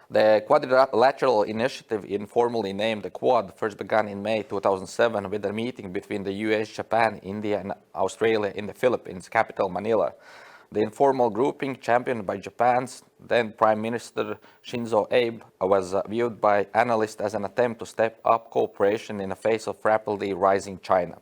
The quadrilateral initiative, informally named the Quad, first began in May 2007 with a meeting between the US, Japan, India, and Australia in the Philippines capital, Manila. The informal grouping, championed by Japan's then Prime Minister Shinzo Abe, was viewed by analysts as an attempt to step up cooperation in the face of rapidly rising China.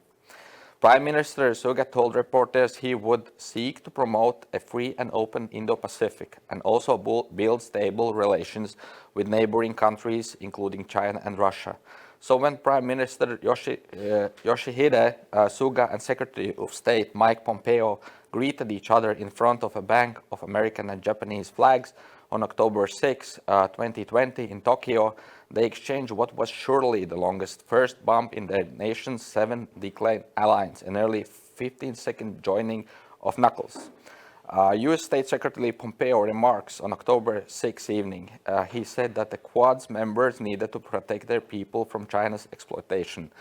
Prime Minister Suga told reporters he would seek to promote a free and open Indo-Pacific and also build stable relations with neighboring countries, including China and Russia. So when Prime Minister Yasuhide Suga and Secretary of State Mike Pompeo greeted each other in front of a bank of American and Japanese flags on October 6, 2020 in Tokyo, they exchanged what was surely the longest first bump in their nation's 7-decade alliance, a nearly 15-second joining of knuckles. U.S. State Secretary Pompeo remarks on October 6 evening. He said that the Quad's members needed to protect their people from China's exploitation,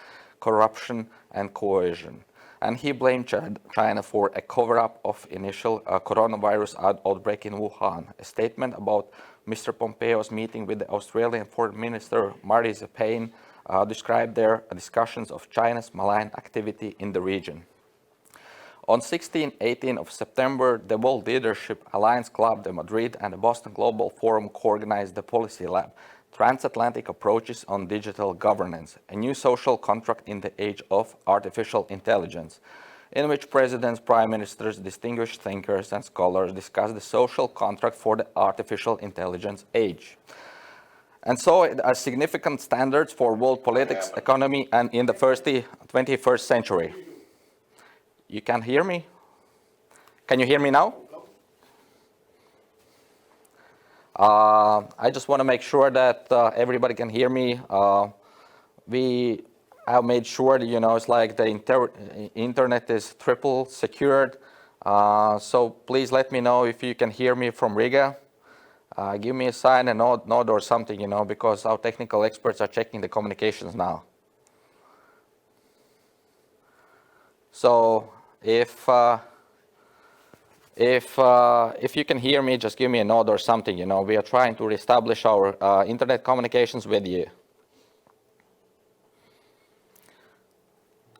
corruption, and coercion. And he blamed China for a cover-up of initial coronavirus outbreak in Wuhan. A statement about Mr. Pompeo's meeting with the Australian Foreign Minister Marisa Payne described their discussions of China's malign activity in the region. On 16-18 of September, the World Leadership Alliance Club de Madrid and the Boston Global Forum co-organized the Policy Lab, Transatlantic Approaches on Digital Governance, a new social contract in the age of artificial intelligence, in which presidents, prime ministers, distinguished thinkers, and scholars discuss the social contract for the artificial intelligence age. And so, significant standards for world politics, economy, and in the 21st century. You can hear me? Can you hear me now? I just want to make sure that everybody can hear me. We have made sure that, it's like the internet is triple secured. So please let me know if you can hear me from Riga. Give me a sign, a nod or something, because our technical experts are checking the communications now. So if you can hear me, just give me a nod or something. We are trying to reestablish our internet communications with you.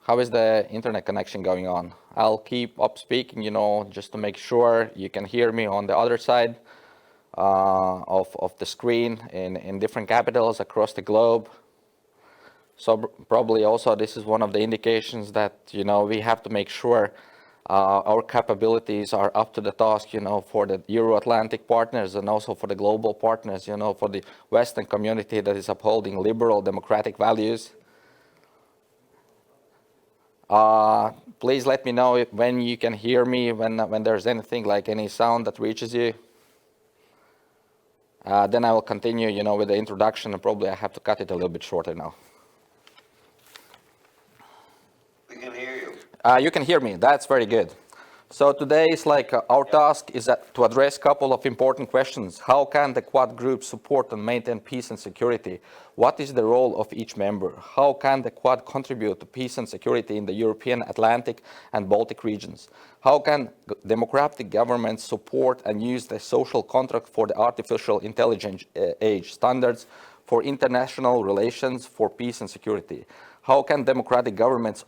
How is the internet connection going on? I'll keep up speaking, just to make sure you can hear me on the other side of the screen in different capitals across the globe. So probably also this is one of the indications that, we have to make sure our capabilities are up to the task, for the Euro-Atlantic partners and also for the global partners, for the Western community that is upholding liberal democratic values. Please let me know when you can hear me, when there's anything like any sound that reaches you. Then I will continue, with the introduction, and probably I have to cut it a little bit shorter now. We can hear you. You can hear me. That's very good. So today is our task is to address a couple of important questions. How can the Quad group support and maintain peace and security? What is the role of each member? How can the Quad contribute to peace and security in the European, Atlantic, and Baltic regions? How can democratic governments support and use the social contract for the artificial intelligence age, standards for international relations for peace and security? How can democratic governments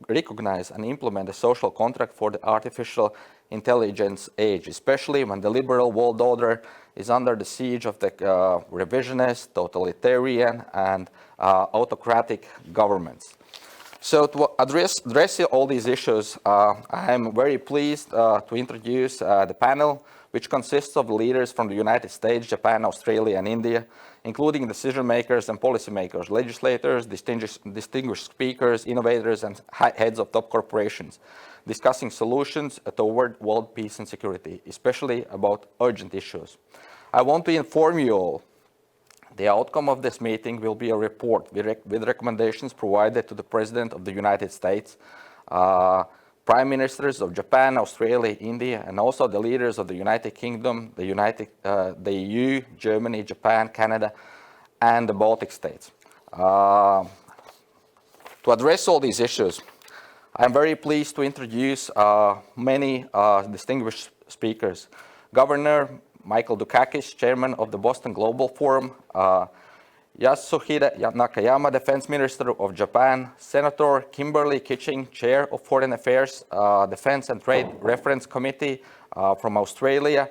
recognize and implement a social contract for the artificial intelligence age, especially when the liberal world order is under the siege of the revisionist, totalitarian, and autocratic governments? So to address all these issues, I am very pleased to introduce the panel, which consists of leaders from the United States, Japan, Australia, and India, including decision makers and policymakers, legislators, distinguished speakers, innovators, and heads of top corporations, discussing solutions toward world peace and security, especially about urgent issues. I want to inform you all, the outcome of this meeting will be a report with recommendations provided to the President of the United States, Prime Ministers of Japan, Australia, India, and also the leaders of the United Kingdom, the EU, Germany, Japan, Canada, and the Baltic states. To address all these issues, I'm very pleased to introduce many distinguished speakers. Governor Michael Dukakis, Chairman of the Boston Global Forum, Yasuhide Nakayama, Defense Minister of Japan, Senator Kimberley Kitching, Chair of Foreign Affairs, Defense and Trade Reference Committee from Australia,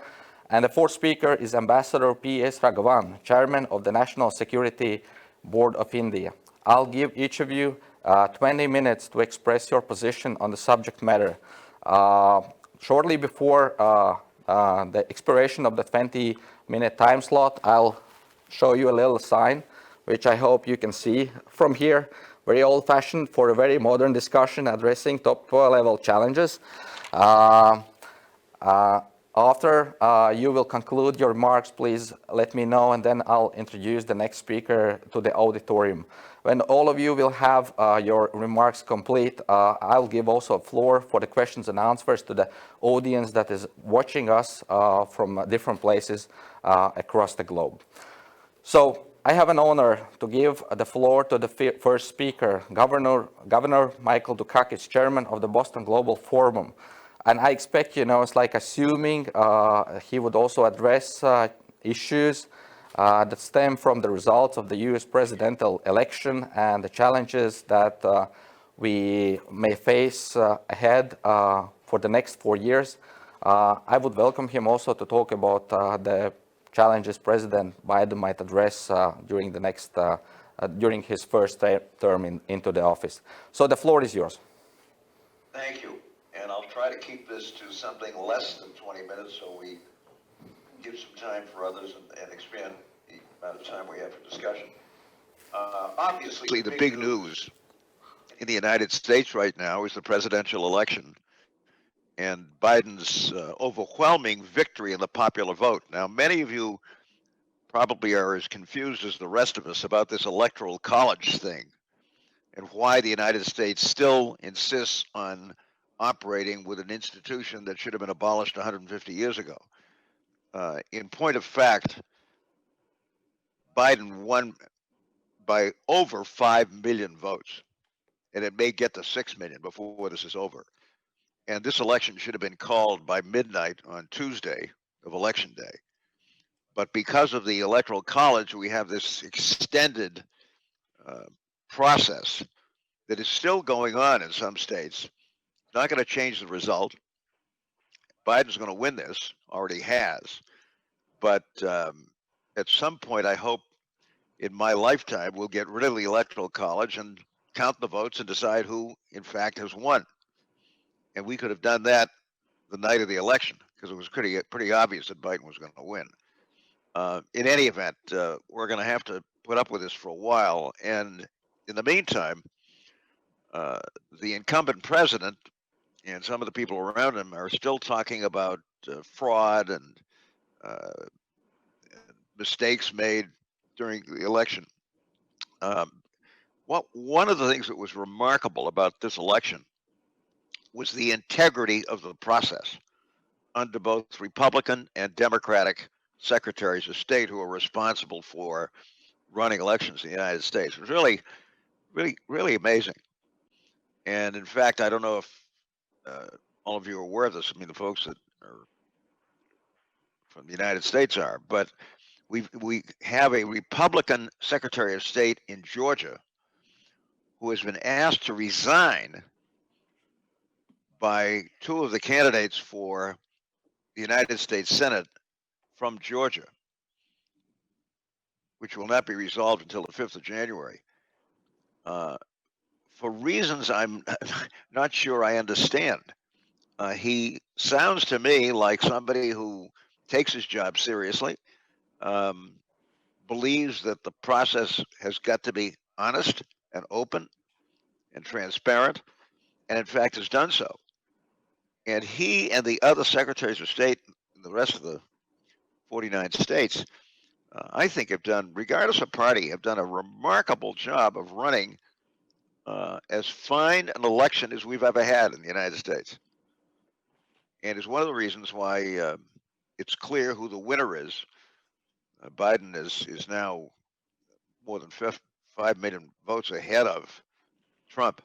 and the fourth speaker is Ambassador P.S. Raghavan, Chairman of the National Security Board of India. I'll give each of you 20 minutes to express your position on the subject matter. Shortly before the expiration of the 20-minute time slot, I'll show you a little sign, which I hope you can see from here. Very old-fashioned for a very modern discussion addressing top-level challenges. After you will conclude your remarks, please let me know, and then I'll introduce the next speaker to the auditorium. When all of you will have your remarks complete, I'll give also a floor for the questions and answers to the audience that is watching us from different places across the globe. So I have an honor to give the floor to the first speaker, Governor Michael Dukakis, Chairman of the Boston Global Forum. And I expect, it's like assuming he would also address issues that stem from the results of the US presidential election and the challenges that we may face ahead for the next 4 years. I would welcome him also to talk about the challenges President Biden might address during his first term into the office. So the floor is yours. Thank you. And I'll try to keep this to something less than 20 minutes so we give some time for others and expand the amount of time we have for discussion. Obviously, the big news in the United States right now is the presidential election and Biden's overwhelming victory in the popular vote. Now, many of you probably are as confused as the rest of us about this electoral college thing and why the United States still insists on operating with an institution that should have been abolished 150 years ago. In point of fact, Biden won by over 5 million votes, and it may get to 6 million before this is over. And this election should have been called by midnight on Tuesday of Election Day. But because of the Electoral College, we have this extended process that is still going on in some states. It's not going to change the result. Biden's going to win this, already has. But at some point, I hope in my lifetime, we'll get rid of the Electoral College and count the votes and decide who, in fact, has won. And we could have done that the night of the election because it was pretty obvious that Biden was going to win. In any event, we're going to have to put up with this for a while. And in the meantime, the incumbent president and some of the people around him are still talking about fraud and mistakes made during the election. One of the things that was remarkable about this election was the integrity of the process under both Republican and Democratic secretaries of state who are responsible for running elections in the United States. It was really, really, really amazing. And in fact, I don't know if all of you are aware of this. I mean, the folks that are from the United States are, but we have a Republican Secretary of State in Georgia who has been asked to resign by two of the candidates for the United States Senate from Georgia, which will not be resolved until the 5th of January. For reasons I'm not sure I understand. He sounds to me like somebody who takes his job seriously, believes that the process has got to be honest and open and transparent, and in fact has done so. And he and the other secretaries of state in the rest of the 49 states, I think have done, regardless of party, have done a remarkable job of running as fine an election as we've ever had in the United States. And is one of the reasons why it's clear who the winner is. Biden is now more than 5 million votes ahead of Trump.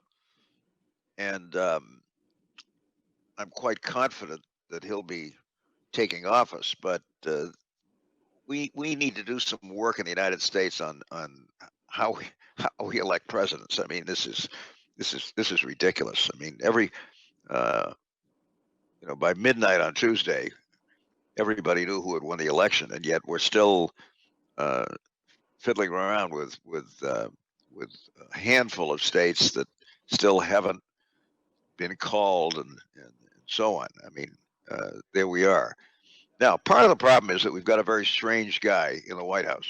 And I'm quite confident that he'll be taking office. But we need to do some work in the United States on how we elect presidents. I mean, this is ridiculous. I mean, every by midnight on Tuesday, everybody knew who had won the election, and yet we're still fiddling around with a handful of states that still haven't been called and so on. I mean, there we are. Now, part of the problem is that we've got a very strange guy in the White House.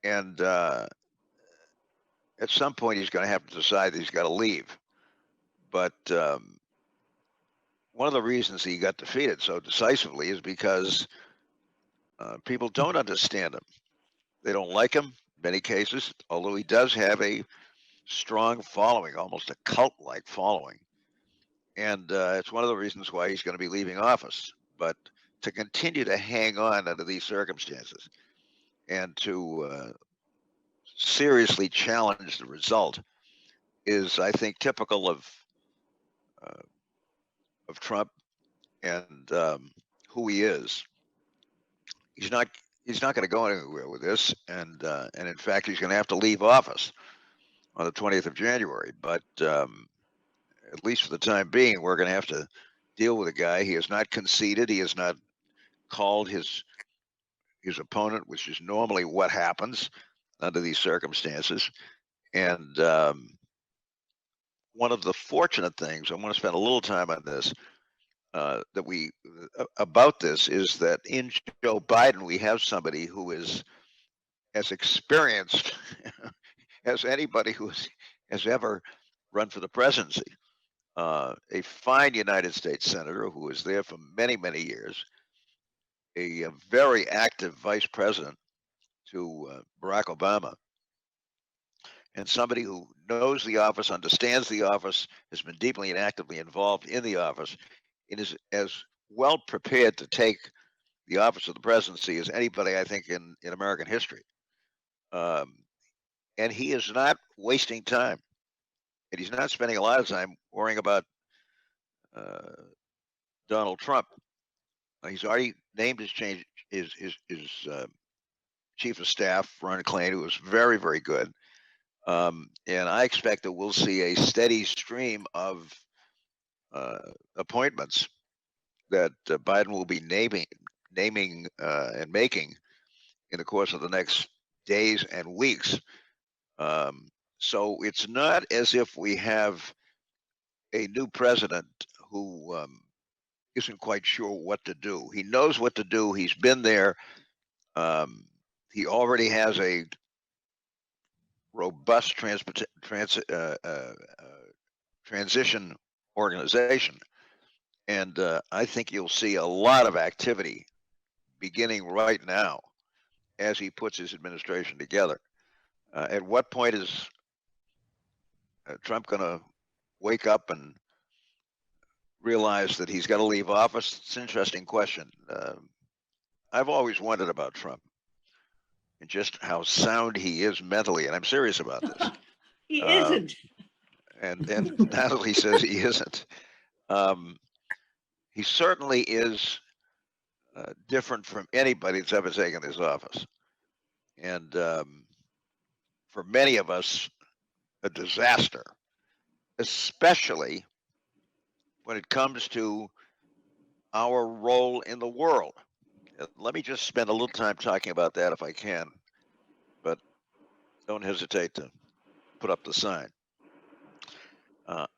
And at some point, he's going to have to decide that he's got to leave. But one of the reasons he got defeated so decisively is because people don't understand him. They don't like him in many cases, although he does have a strong following, almost a cult-like following. And it's one of the reasons why he's going to be leaving office. But to continue to hang on under these circumstances and to seriously challenge the result is, I think, typical of Trump and who he is. He's not going to go anywhere with this, and in fact, he's going to have to leave office on the 20th of January. But at least for the time being, we're going to have to deal with a guy. He has not conceded. He has not called his opponent, which is normally what happens under these circumstances. And one of the fortunate things, I want to spend a little time on this, about this, is that in Joe Biden, we have somebody who is as experienced as anybody who has ever run for the presidency. A fine United States senator who was there for many, many years, a very active vice president to Barack Obama, and somebody who knows the office, understands the office, has been deeply and actively involved in the office, and is as well prepared to take the office of the presidency as anybody, I think, in American history. And he is not wasting time, and he's not spending a lot of time worrying about Donald Trump. He's already named his chief of staff, Ron Klain, who was very, very good. And I expect that we'll see a steady stream of appointments that Biden will be naming and making in the course of the next days and weeks. So it's not as if we have a new president who isn't quite sure what to do. He knows what to do. He's been there. He already has a robust transition organization. And I think you'll see a lot of activity beginning right now as he puts his administration together. At what point is Trump going to wake up and realize that he's got to leave office? It's an interesting question. I've always wondered about Trump and just how sound he is mentally, and I'm serious about this. He isn't. And Nazli says he isn't. He certainly is different from anybody that's ever taken this office. And for many of us, a disaster, especially when it comes to our role in the world. Let me just spend a little time talking about that if I can, but don't hesitate to put up the sign.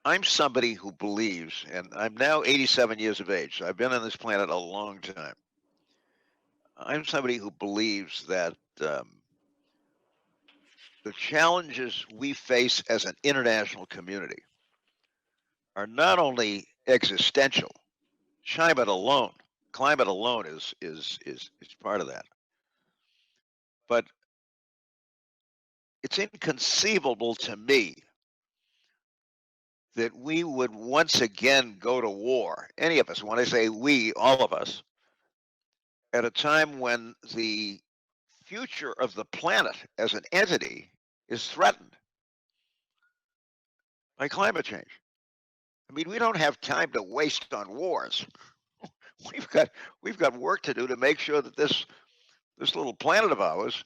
I'm somebody who believes, and I'm now 87 years of age, so I've been on this planet a long time. I'm somebody who believes that the challenges we face as an international community are not only existential. Climate alone is part of that. But it's inconceivable to me that we would once again go to war, any of us, when I say we, all of us, at a time when the future of the planet as an entity is threatened by climate change. I mean, we don't have time to waste on wars. we've got work to do to make sure that this little planet of ours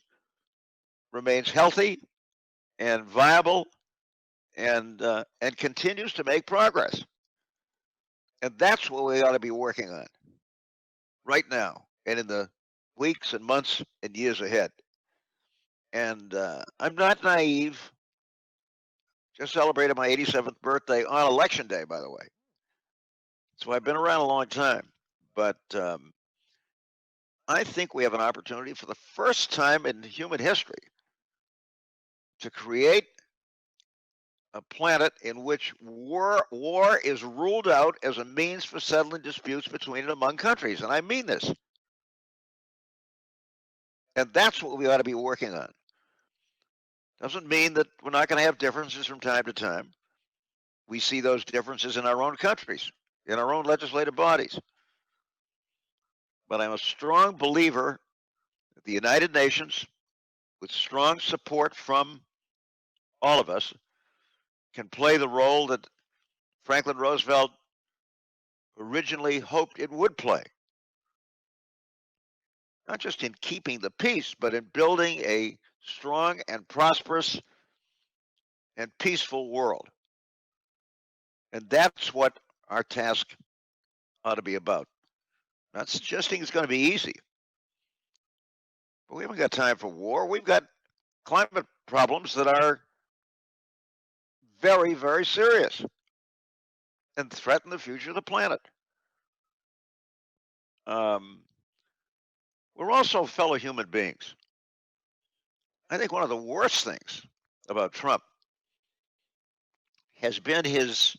remains healthy and viable and continues to make progress. And that's what we ought to be working on right now and in the weeks and months and years ahead. And I'm not naive. Just celebrated my 87th birthday on Election Day, by the way. So I've been around a long time. But I think we have an opportunity for the first time in human history to create a planet in which war is ruled out as a means for settling disputes between and among countries. And I mean this. And that's what we ought to be working on. Doesn't mean that we're not going to have differences from time to time. We see those differences in our own countries, in our own legislative bodies. But I'm a strong believer that the United Nations, with strong support from all of us, can play the role that Franklin Roosevelt originally hoped it would play. Not just in keeping the peace, but in building a strong and prosperous and peaceful world. And that's what our task ought to be about. Not suggesting it's going to be easy, but we haven't got time for war. We've got climate problems that are very, very serious and threaten the future of the planet. We're also fellow human beings. I think one of the worst things about Trump has been his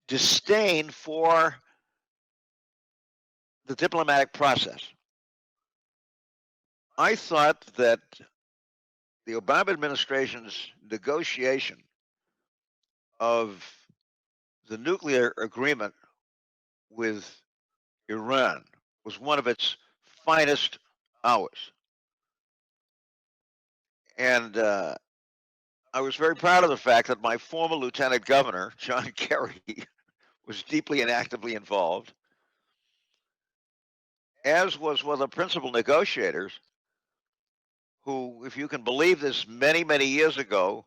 disdain for the diplomatic process. I thought that the Obama administration's negotiation of the nuclear agreement with Iran was one of its finest hours. And I was very proud of the fact that my former lieutenant governor, John Kerry, was deeply and actively involved, as was one of the principal negotiators who, if you can believe this, many, many years ago,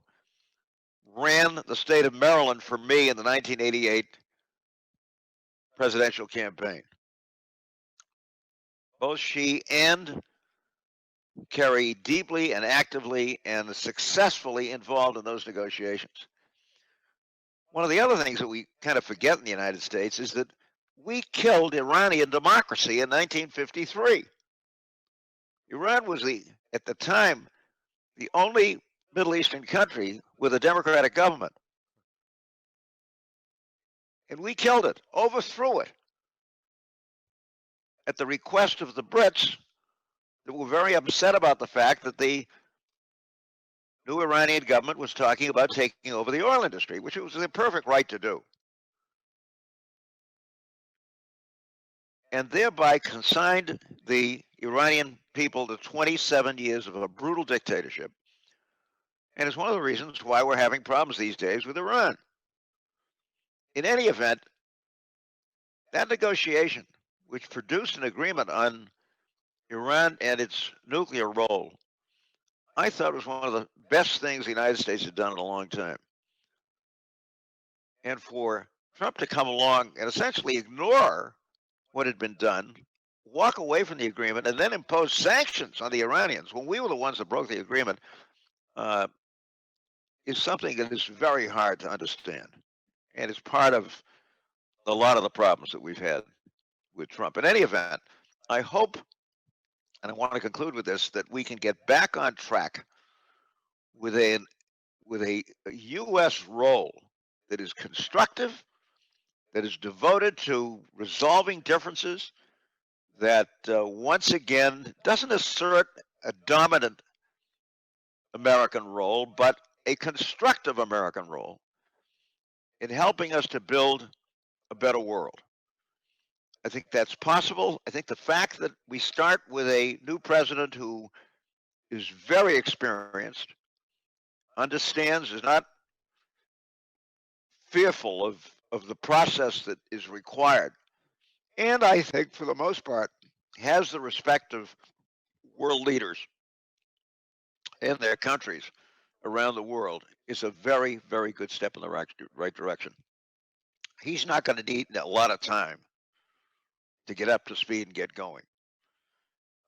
ran the state of Maryland for me in the 1988 presidential campaign. Both she and Kerry deeply and actively and successfully involved in those negotiations. One of the other things that we kind of forget in the United States is that we killed Iranian democracy in 1953. Iran was at the time, the only Middle Eastern country with a democratic government. And we killed it, overthrew it, at the request of the Brits that were very upset about the fact that the new Iranian government was talking about taking over the oil industry, which it was their perfect right to do. And thereby consigned the Iranian people to 27 years of a brutal dictatorship. And it's one of the reasons why we're having problems these days with Iran. In any event, that negotiation, which produced an agreement on Iran and its nuclear role, I thought was one of the best things the United States had done in a long time. And for Trump to come along and essentially ignore what had been done, walk away from the agreement, and then impose sanctions on the Iranians when we were the ones that broke the agreement, is something that is very hard to understand. And it's part of a lot of the problems that we've had with Trump. In any event, I hope, and I want to conclude with this, that we can get back on track with a U.S. role that is constructive, that is devoted to resolving differences, that once again doesn't assert a dominant American role, but a constructive American role in helping us to build a better world. I think that's possible. I think the fact that we start with a new president who is very experienced, understands, is not fearful of the process that is required, and I think for the most part has the respect of world leaders in their countries around the world, is a very, very good step in the right direction. He's not going to need a lot of time to get up to speed and get going.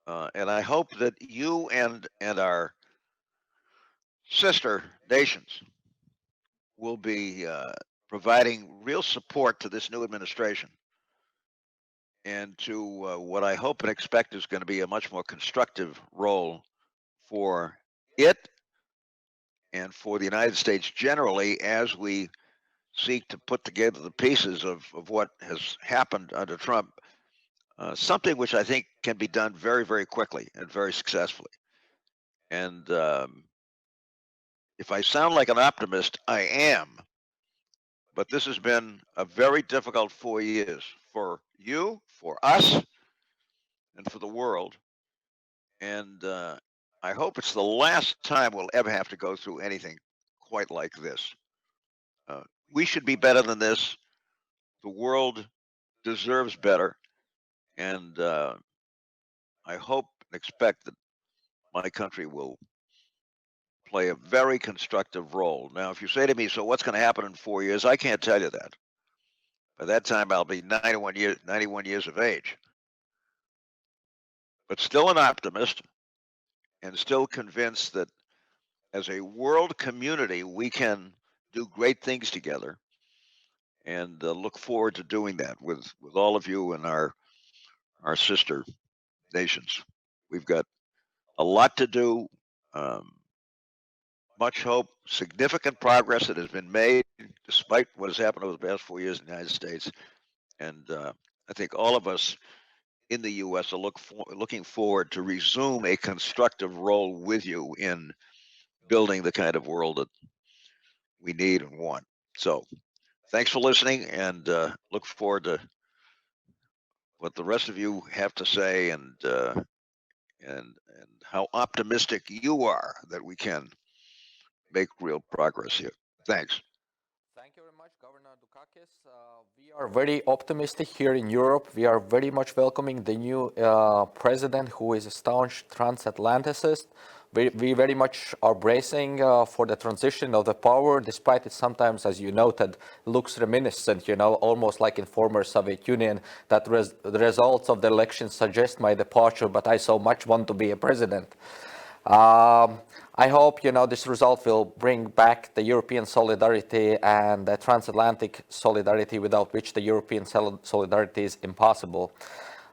And I hope that you and our sister nations will be providing real support to this new administration and to what I hope and expect is going to be a much more constructive role for it and for the United States generally as we seek to put together the pieces of what has happened under Trump, something which I think can be done very, very quickly and very successfully. And if I sound like an optimist, I am. But this has been a very difficult 4 years for you, for us, and for the world. And I hope it's the last time we'll ever have to go through anything quite like this. We should be better than this. The world deserves better. And I hope and expect that my country will play a very constructive role. Now, if you say to me, so what's going to happen in 4 years? I can't tell you that. By that time, I'll be 91 years of age. But still an optimist and still convinced that as a world community, we can do great things together, and look forward to doing that with all of you and our sister nations. We've got a lot to do, much hope, significant progress that has been made despite what has happened over the past 4 years in the United States. And I think all of us in the U.S. are looking forward to resume a constructive role with you in building the kind of world that we need and want. So thanks for listening, and look forward to what the rest of you have to say, and how optimistic you are that we can make real progress here. Thanks. Thank you very much, Governor Dukakis. We are very optimistic here in Europe. We are very much welcoming the new president, who is a staunch transatlanticist. We very much are bracing for the transition of the power, despite it sometimes, as you noted, looks reminiscent, almost like in former Soviet Union, that the results of the election suggest my departure, but I so much want to be a president. I hope, this result will bring back the European solidarity and the transatlantic solidarity, without which the European solidarity is impossible.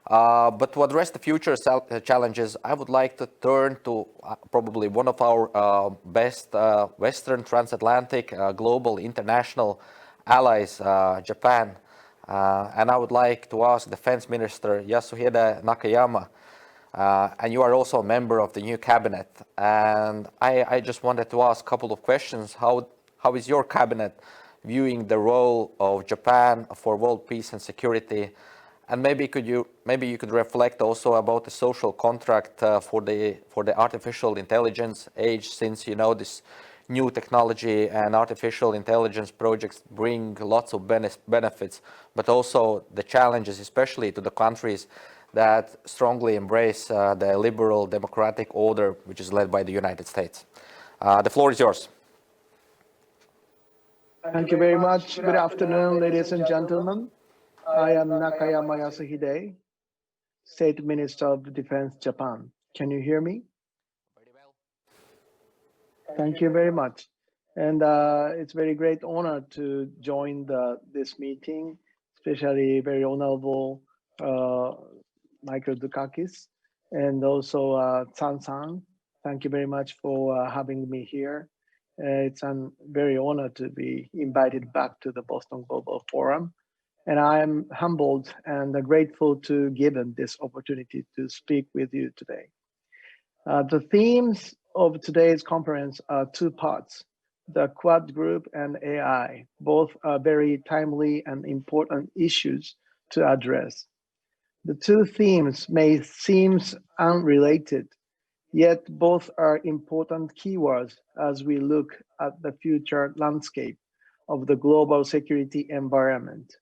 But to address the future challenges, I would like to turn to probably one of our best Western transatlantic global international allies, Japan. And I would like to ask Defense Minister Yasuhide Nakayama, and you are also a member of the new cabinet. And I just wanted to ask a couple of questions. How is your cabinet viewing the role of Japan for world peace and security? And maybe you could reflect also about the social contract for the artificial intelligence age, since this new technology and artificial intelligence projects bring lots of benefits, but also the challenges, especially to the countries that strongly embrace the liberal democratic order, which is led by the United States. The floor is yours. Thank you very much. Good afternoon, ladies and gentlemen. I am Nakayama Yasuhide, State Minister of Defense, Japan. Can you hear me? Very well. Thank you very much. And it's a very great honor to join this meeting, especially very honorable Michael Dukakis, and also Tuan. Thank you very much for having me here. It's a very honor to be invited back to the Boston Global Forum. And I am humbled and grateful to given this opportunity to speak with you today. The themes of today's conference are two parts: the Quad Group and AI. Both are very timely and important issues to address. The two themes may seem unrelated, yet both are important keywords as we look at the future landscape of the global security environment.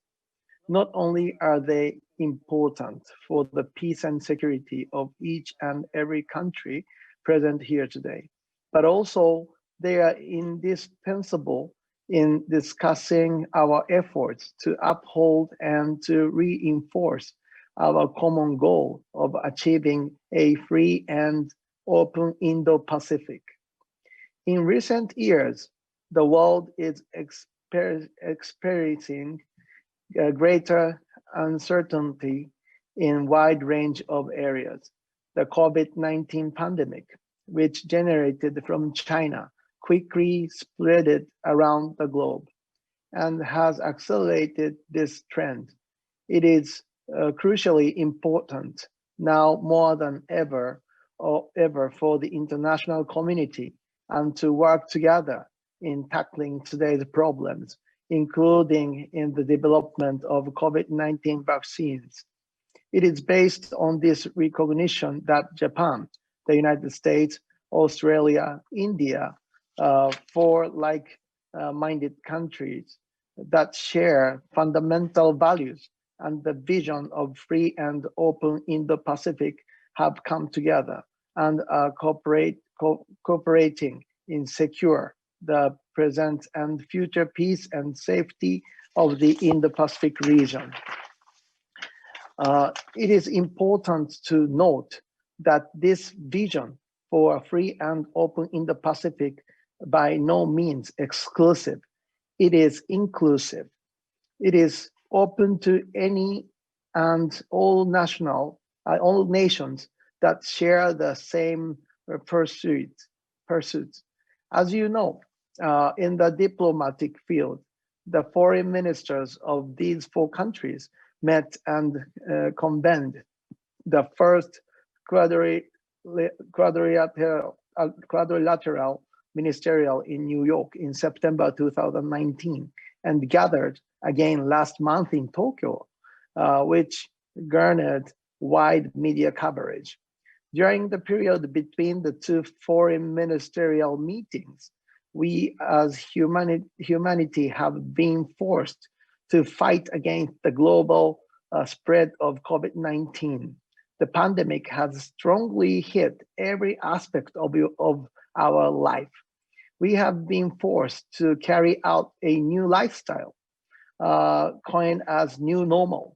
Not only are they important for the peace and security of each and every country present here today, but also they are indispensable in discussing our efforts to uphold and to reinforce our common goal of achieving a free and open Indo-Pacific. In recent years, the world is experiencing greater uncertainty in wide range of areas. The COVID-19 pandemic, which generated from China, quickly spread it around the globe and has accelerated this trend. It is crucially important now more than ever for the international community and to work together in tackling today's problems, including in the development of COVID-19 vaccines. It is based on this recognition that Japan, the United States, Australia, India, four like-minded countries that share fundamental values and the vision of free and open Indo-Pacific have come together and are cooperating in secure the present and future peace and safety of the Indo-Pacific region. It is important to note that this vision for a free and open Indo-Pacific by no means exclusive. It is inclusive. It is open to any and all nations that share the same pursuits. As you know, in the diplomatic field, the foreign ministers of these four countries met and convened the first quadrilateral ministerial in New York in September 2019 and gathered again last month in Tokyo, which garnered wide media coverage. During the period between the two foreign ministerial meetings, we as humanity have been forced to fight against the global spread of COVID-19. The pandemic has strongly hit every aspect of our life. We have been forced to carry out a new lifestyle, coined as new normal.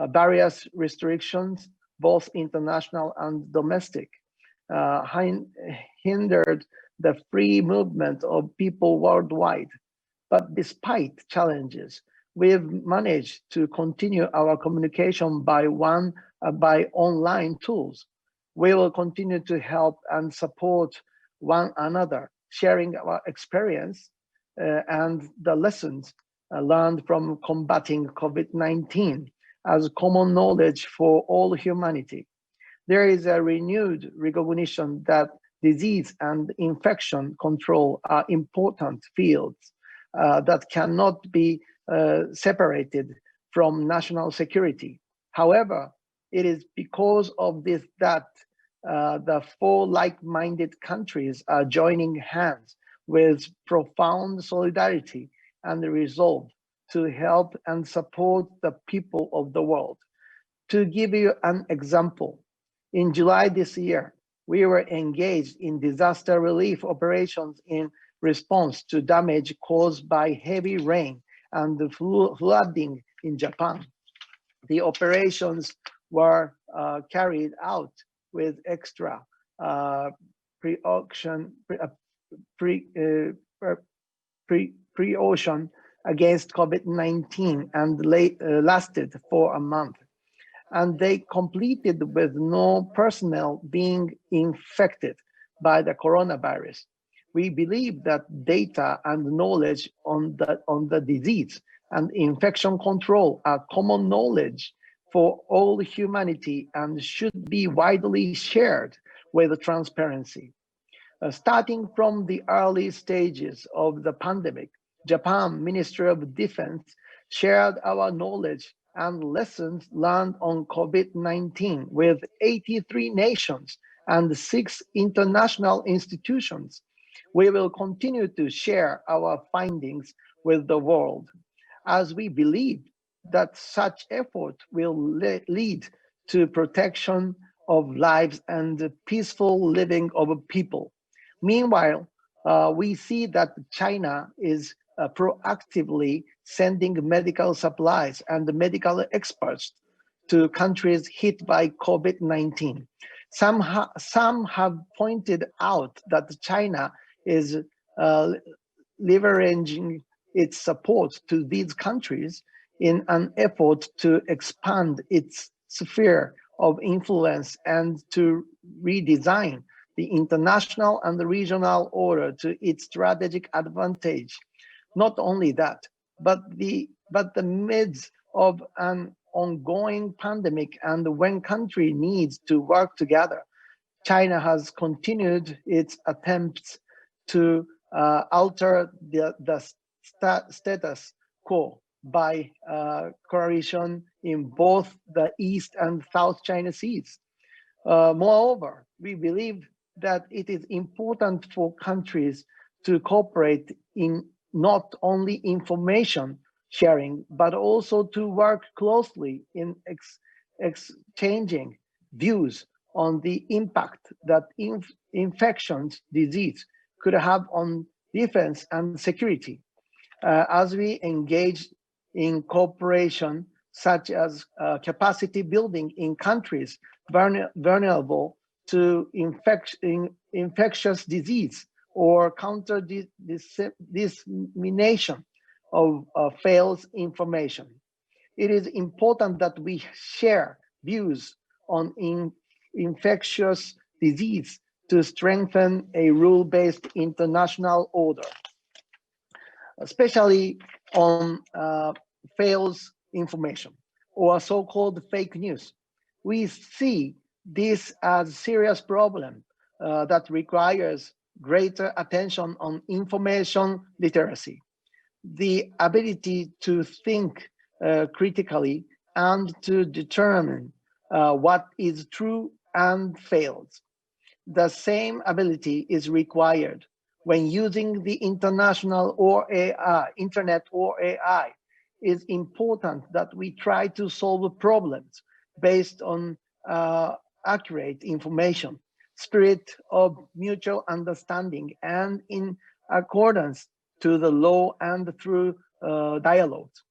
Various restrictions, both international and domestic, hindered the free movement of people worldwide. But despite challenges, we've managed to continue our communication by online tools. We will continue to help and support one another, sharing our experience and the lessons learned from combating COVID-19 as common knowledge for all humanity. There is a renewed recognition that disease and infection control are important fields that cannot be separated from national security. However, it is because of this that the four like-minded countries are joining hands with profound solidarity and resolve to help and support the people of the world. To give you an example, in July this year, we were engaged in disaster relief operations in response to damage caused by heavy rain and the flooding in Japan. The operations were carried out with extra precaution against COVID-19 and lasted for a month. And they completed with no personnel being infected by the coronavirus. We believe that data and knowledge on the disease and infection control are common knowledge for all humanity and should be widely shared with transparency. Starting from the early stages of the pandemic, Japan Ministry of Defense shared our knowledge and lessons learned on COVID-19 with 83 nations and 6 international institutions. We will continue to share our findings with the world, as we believe that such effort will lead to protection of lives and the peaceful living of people. Meanwhile, we see that China is proactively sending medical supplies and medical experts to countries hit by COVID-19. Some have pointed out that China is leveraging its support to these countries in an effort to expand its sphere of influence and to redesign the international and the regional order to its strategic advantage. Not only that, but the midst of an ongoing pandemic and when country needs to work together, China has continued its attempts to alter the status quo by coalition in both the East and South China Seas. Moreover, we believe that it is important for countries to cooperate in not only information sharing, but also to work closely in exchanging views on the impact that infections disease could have on defense and security. As we engage in cooperation, such as capacity building in countries vulnerable to infectious disease or counter dissemination of false information. It is important that we share views on infectious disease to strengthen a rule-based international order, especially on false information or so-called fake news. We see this as a serious problem that requires greater attention on information literacy, the ability to think critically and to determine what is true and false. The same ability is required when using the international or AI, internet or AI. It's important that we try to solve problems based on accurate information, spirit of mutual understanding, and in accordance to the law and through dialogues.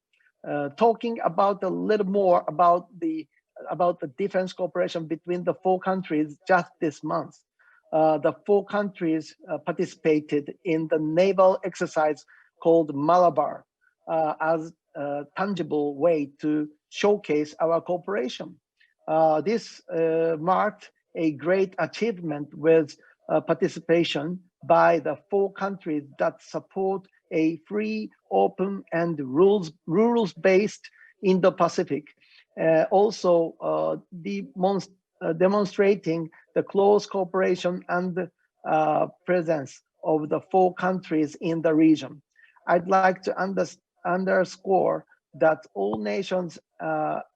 Talking about a little more about the defense cooperation between the four countries just this month. The four countries participated in the naval exercise called Malabar as a tangible way to showcase our cooperation. This marked a great achievement with participation by the four countries that support a free, open, and rules-based Indo-Pacific. Also demonstrating the close cooperation and presence of the four countries in the region. I'd like to underscore that all nations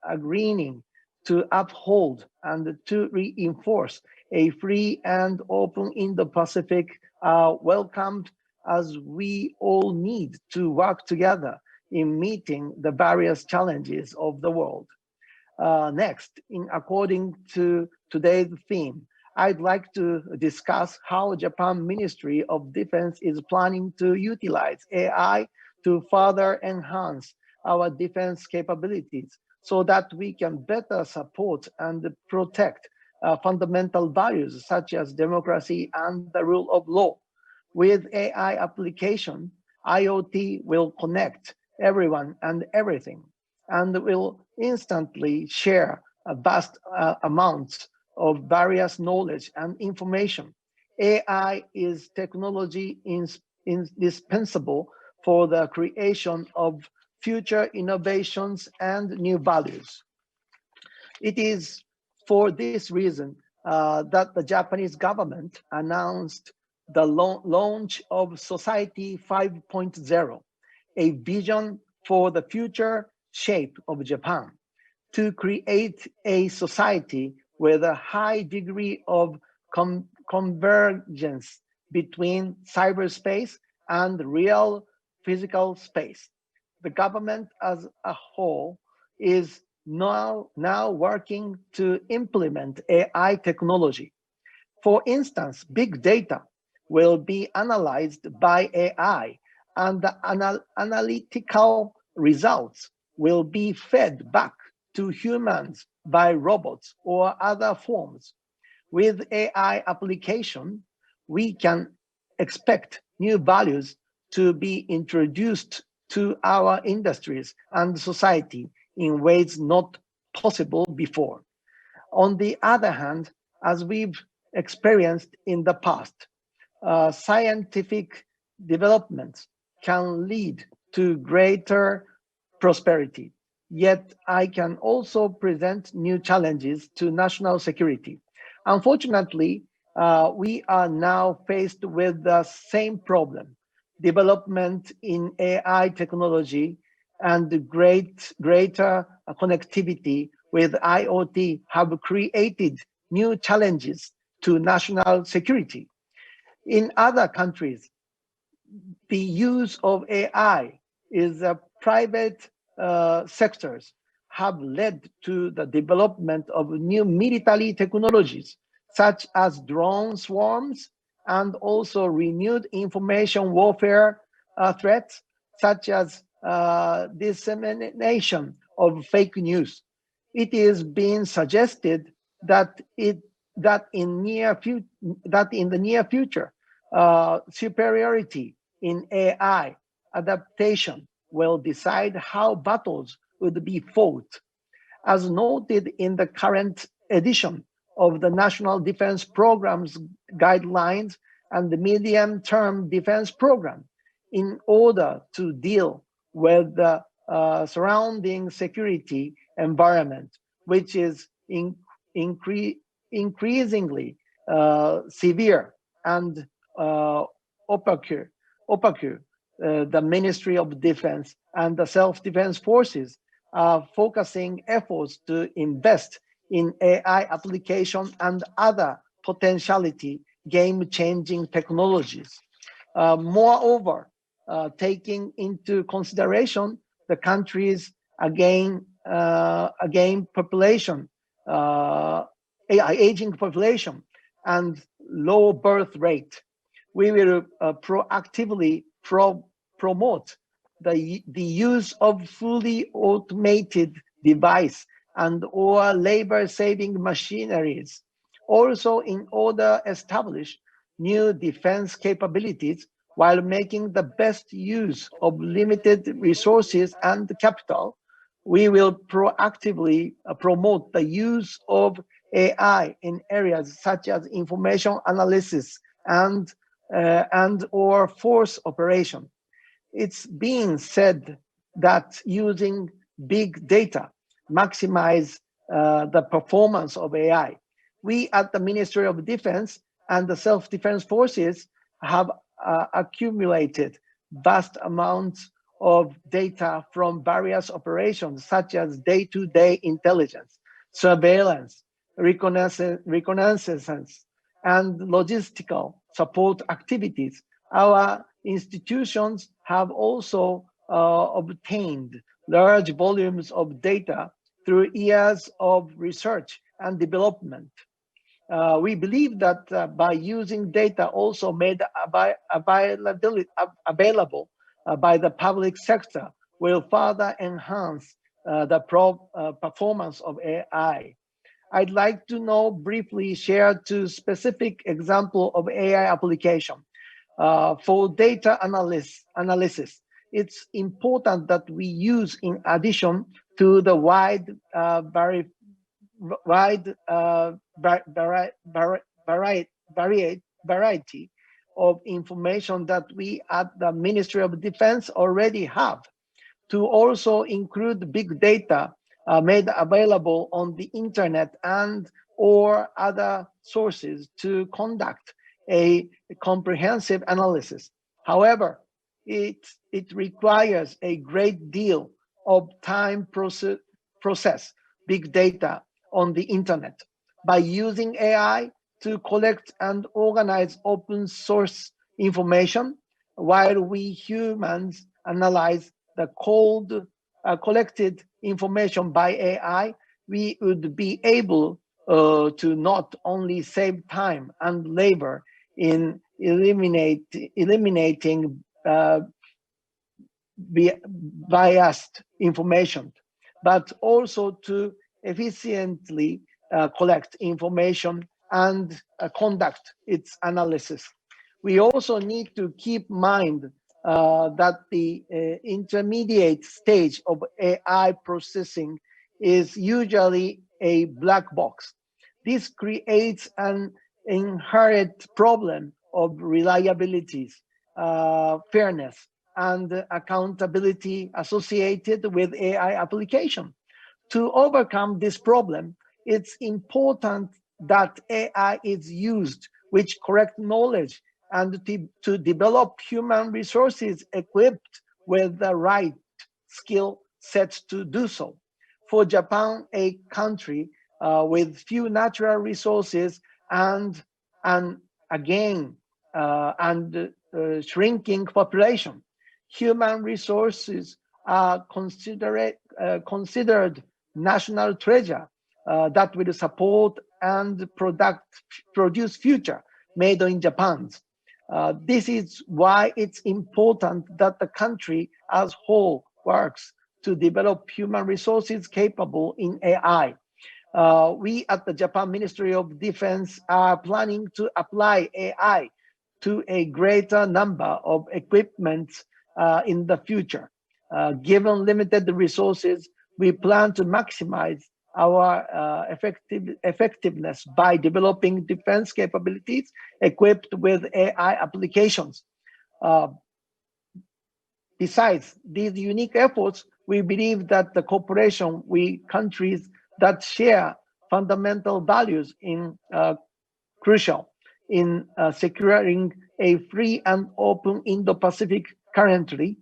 agreeing to uphold and to reinforce a free and open Indo-Pacific are welcomed, as we all need to work together in meeting the various challenges of the world. Next, according to today's theme, I'd like to discuss how Japan Ministry of Defense is planning to utilize AI to further enhance our defense capabilities so that we can better support and protect fundamental values such as democracy and the rule of law. With AI application, IoT will connect everyone and everything and will instantly share vast amounts of various knowledge and information. AI is technology indispensable for the creation of future innovations and new values. It is for this reason that the Japanese government announced the launch of Society 5.0, a vision for the future shape of Japan, to create a society with a high degree of convergence between cyberspace and real physical space. The government as a whole is now working to implement AI technology. For instance, big data will be analyzed by AI, and the analytical results will be fed back to humans by robots or other forms. With AI application, we can expect new values to be introduced to our industries and society in ways not possible before. On the other hand, as we've experienced in the past, scientific developments can lead to greater prosperity. Yet I can also present new challenges to national security. Unfortunately, we are now faced with the same problem. Development in AI technology and greater connectivity with IoT have created new challenges to national security. In other countries, the use of AI is private sectors have led to the development of new military technologies, such as drone swarms, and also renewed information warfare threats, such as dissemination of fake news. It is being suggested that in the near future, superiority in AI adaptation will decide how battles would be fought. As noted in the current edition of the National Defense Program's guidelines and the medium-term defense program, in order to deal with the surrounding security environment, which is increasingly severe and opaque, the Ministry of Defense and the self-defense forces are focusing efforts to invest in AI application and other potentiality game-changing technologies. Moreover, taking into consideration the country's aging population, aging population, and low birth rate, we will proactively promote the use of fully automated device and or labor-saving machineries. Also, in order to establish new defense capabilities while making the best use of limited resources and capital, we will proactively promote the use of AI in areas such as information analysis and or force operation. It's being said that using big data maximize the performance of AI. We at the Ministry of Defense and the self-defense forces have accumulated vast amounts of data from various operations such as day-to-day intelligence, surveillance, reconnaissance, and logistical support activities. Our institutions have also obtained large volumes of data through years of research and development. We believe that by using data also made available by the public sector will further enhance the performance of AI. I'd like to now briefly share two specific examples of AI application. For data analysis, it's important that we use, in addition to the wide variety of information that we at the Ministry of Defense already have, to also include big data made available on the internet and or other sources to conduct a comprehensive analysis. However, it requires a great deal of time process big data on the internet. By using AI to collect and organize open source information, while we humans analyze the cold collected information by AI, we would be able to not only save time and labor in eliminating biased information, but also to efficiently collect information and conduct its analysis. We also need to keep in mind that the intermediate stage of AI processing is usually a black box. This creates an inherent problem of reliability, fairness, and accountability associated with AI application. To overcome this problem, it's important that AI is used with correct knowledge and to develop human resources equipped with the right skill sets to do so. For Japan, a country with few natural resources and again shrinking population, human resources are considered national treasure that will support and produce future made in Japan. This is why it's important that the country as whole works to develop human resources capable in AI. We at the Japan Ministry of Defense are planning to apply AI to a greater number of equipments in the future. Given limited resources, we plan to maximize our effectiveness by developing defense capabilities equipped with AI applications. Besides these unique efforts, we believe that the cooperation with countries that share fundamental values in crucial in securing a free and open Indo-Pacific. Currently,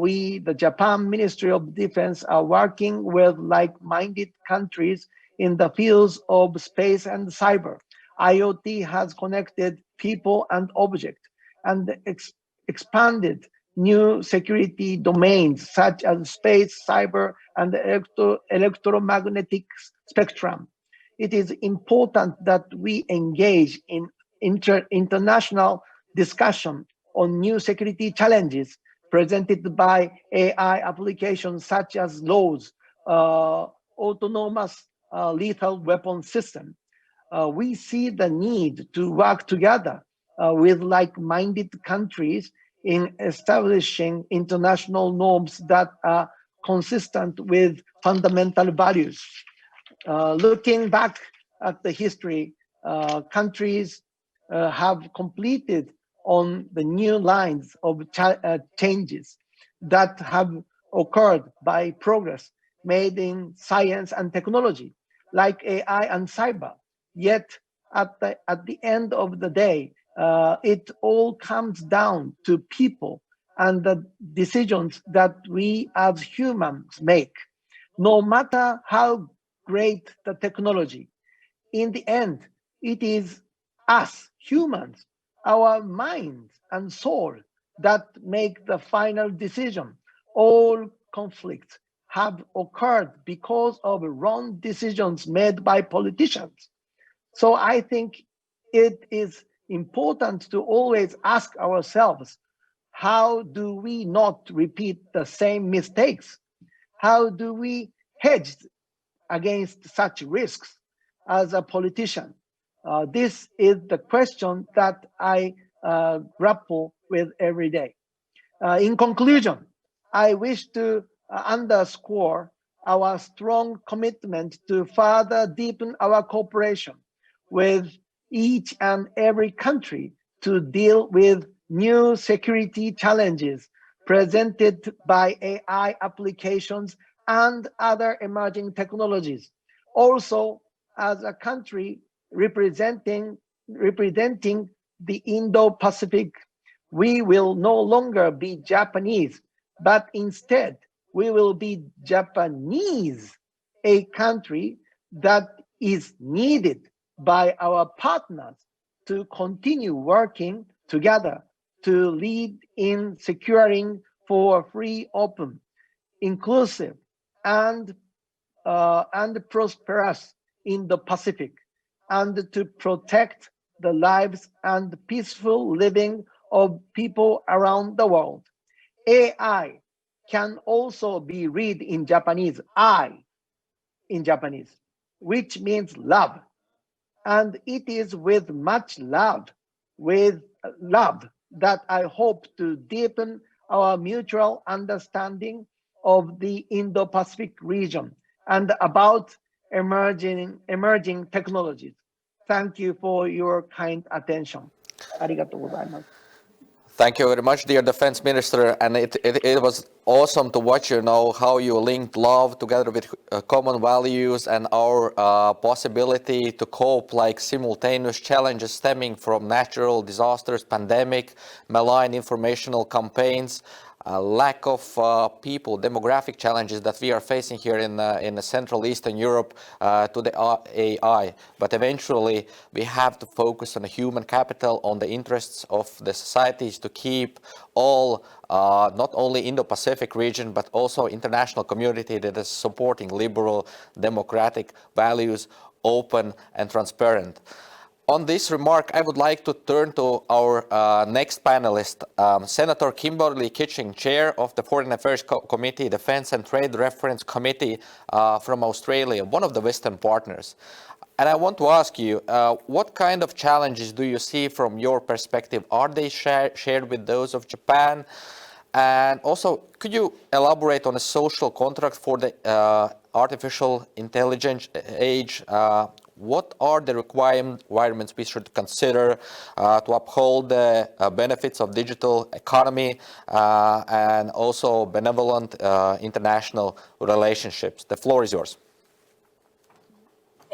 we, the Japan Ministry of Defense, are working with like-minded countries in the fields of space and cyber. IoT has connected people and objects and expanded new security domains such as space, cyber, and electromagnetic spectrum. It is important that we engage in international discussion on new security challenges presented by AI applications such as laws, autonomous lethal weapon system. We see the need to work together with like-minded countries in establishing international norms that are consistent with fundamental values. Looking back at the history, countries have completed on the new lines of changes that have occurred by progress made in science and technology, like AI and cyber. Yet, at the end of the day, it all comes down to people and the decisions that we as humans make. No matter how great the technology, in the end, it is us humans, our minds and soul, that make the final decision. All conflicts have occurred because of wrong decisions made by politicians. So I think it is important to always ask ourselves, how do we not repeat the same mistakes? How do we hedge against such risks as a politician? This is the question that I grapple with every day. In conclusion, I wish to underscore our strong commitment to further deepen our cooperation with each and every country to deal with new security challenges presented by AI applications and other emerging technologies. Also, as a country representing the Indo-Pacific, we will no longer be Japanese, but instead we will be Japanese, a country that is needed by our partners to continue working together to lead in securing for free, open, inclusive, and prosperous in the Pacific, and to protect the lives and peaceful living of people around the world. AI can also be read in Japanese, I in Japanese, which means love. And it is with much love, that I hope to deepen our mutual understanding of the Indo-Pacific region and about emerging technologies. Thank you for your kind attention. ありがとうございます。 Thank you very much, dear Defense Minister. And it was awesome to watch, how you linked love together with common values and our possibility to cope like simultaneous challenges stemming from natural disasters, pandemic, malign informational campaigns, lack of people, demographic challenges that we are facing here in Central Eastern Europe to the AI. But eventually, we have to focus on the human capital, on the interests of the societies to keep all, not only Indo-Pacific region, but also international community that is supporting liberal, democratic values, open and transparent. On this remark, I would like to turn to our next panelist, Senator Kimberley Kitching, Chair of the Foreign Affairs Committee, Defense and Trade Reference Committee from Australia, one of the Western partners. And I want to ask you, what kind of challenges do you see from your perspective? Are they shared with those of Japan? And also, could you elaborate on a social contract for the artificial intelligence age? What are the requirements we should consider to uphold the benefits of digital economy and also benevolent international relationships? The floor is yours.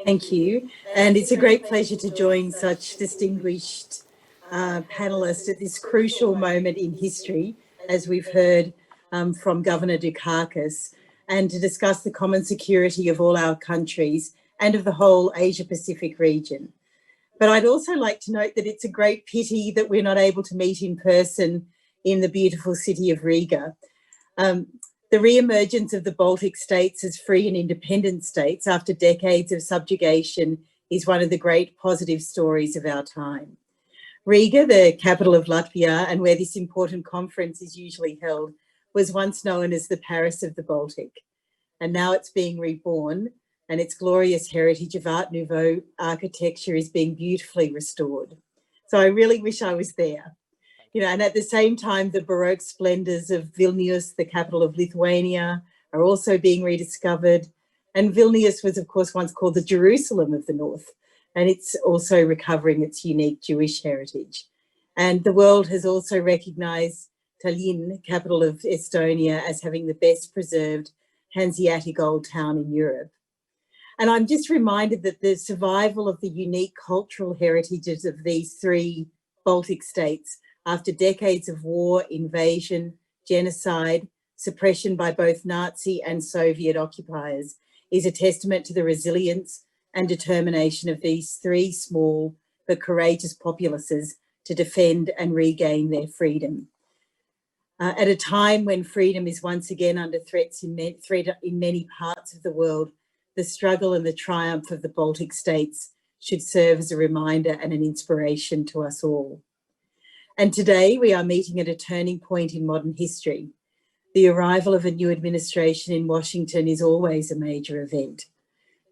Thank you. And it's a great pleasure to join such distinguished panelists at this crucial moment in history, as we've heard from Governor Dukakis, and to discuss the common security of all our countries and of the whole Asia-Pacific region. But I'd also like to note that it's a great pity that we're not able to meet in person in the beautiful city of Riga. The re-emergence of the Baltic states as free and independent states after decades of subjugation is one of the great positive stories of our time. Riga, the capital of Latvia and where this important conference is usually held, was once known as the Paris of the Baltic. And now it's being reborn, and its glorious heritage of Art Nouveau architecture is being beautifully restored. So I really wish I was there. And at the same time, the Baroque splendors of Vilnius, the capital of Lithuania, are also being rediscovered. And Vilnius was, of course, once called the Jerusalem of the North, and it's also recovering its unique Jewish heritage. And the world has also recognized Tallinn, capital of Estonia, as having the best preserved Hanseatic old town in Europe. And I'm just reminded that the survival of the unique cultural heritages of these three Baltic states after decades of war, invasion, genocide, suppression by both Nazi and Soviet occupiers is a testament to the resilience and determination of these three small but courageous populaces to defend and regain their freedom. At a time when freedom is once again under threat in many parts of the world, the struggle and the triumph of the Baltic states should serve as a reminder and an inspiration to us all. And today we are meeting at a turning point in modern history. The arrival of a new administration in Washington is always a major event,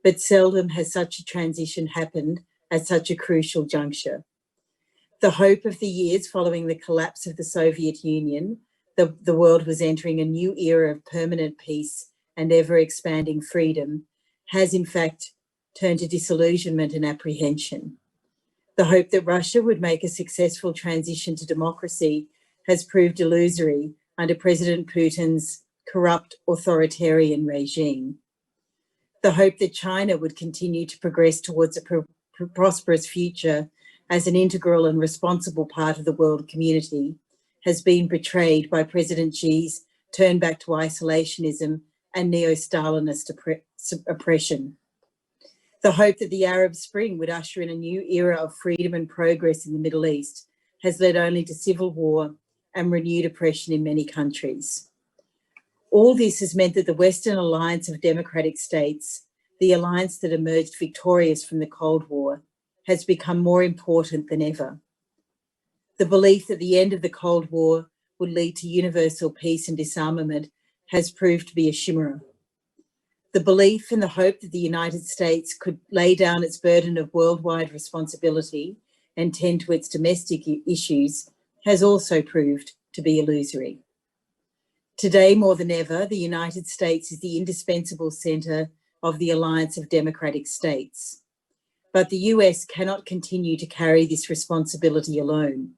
but seldom has such a transition happened at such a crucial juncture. The hope of the years following the collapse of the Soviet Union, the world was entering a new era of permanent peace and ever-expanding freedom, has in fact turned to disillusionment and apprehension. The hope that Russia would make a successful transition to democracy has proved illusory under President Putin's corrupt authoritarian regime. The hope that China would continue to progress towards a prosperous future as an integral and responsible part of the world community has been betrayed by President Xi's turn back to isolationism and neo-Stalinist oppression. The hope that the Arab Spring would usher in a new era of freedom and progress in the Middle East has led only to civil war and renewed oppression in many countries. All this has meant that the Western Alliance of Democratic States, the alliance that emerged victorious from the Cold War, has become more important than ever. The belief that the end of the Cold War would lead to universal peace and disarmament has proved to be a chimera. The belief and the hope that the United States could lay down its burden of worldwide responsibility and tend to its domestic issues has also proved to be illusory. Today, more than ever, the United States is the indispensable centre of the Alliance of Democratic States. But the US cannot continue to carry this responsibility alone.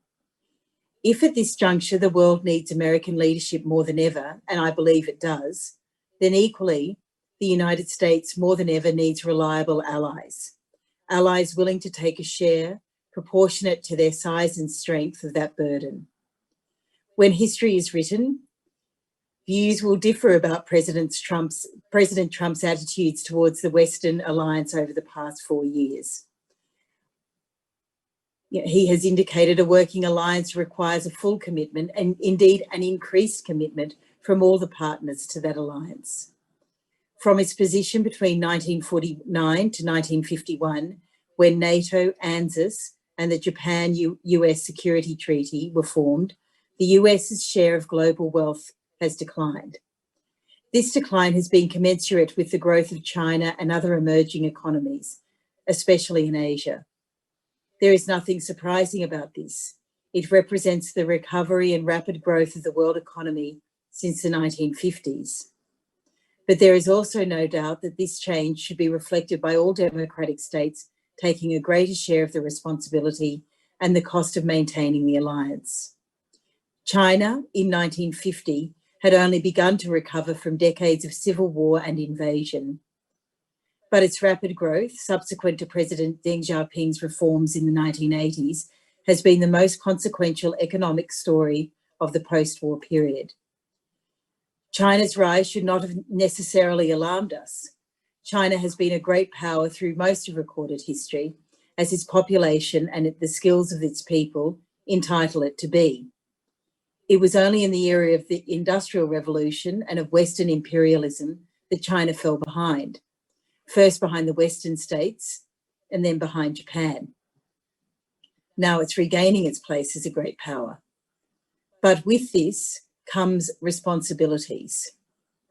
If at this juncture the world needs American leadership more than ever, and I believe it does, then equally, the United States more than ever needs reliable allies, allies willing to take a share proportionate to their size and strength of that burden. When history is written, views will differ about President Trump's attitudes towards the Western alliance over the past 4 years. He has indicated a working alliance requires a full commitment and indeed an increased commitment from all the partners to that alliance. From its position between 1949 to 1951, when NATO, ANZUS, and the Japan-US Security Treaty were formed, the US's share of global wealth has declined. This decline has been commensurate with the growth of China and other emerging economies, especially in Asia. There is nothing surprising about this. It represents the recovery and rapid growth of the world economy since the 1950s. But there is also no doubt that this change should be reflected by all democratic states taking a greater share of the responsibility and the cost of maintaining the alliance. China, in 1950, had only begun to recover from decades of civil war and invasion. But its rapid growth, subsequent to President Deng Xiaoping's reforms in the 1980s, has been the most consequential economic story of the post-war period. China's rise should not have necessarily alarmed us. China has been a great power through most of recorded history, as its population and the skills of its people entitle it to be. It was only in the era of the Industrial Revolution and of Western imperialism that China fell behind, first behind the Western states and then behind Japan. Now it's regaining its place as a great power. But with this comes responsibilities,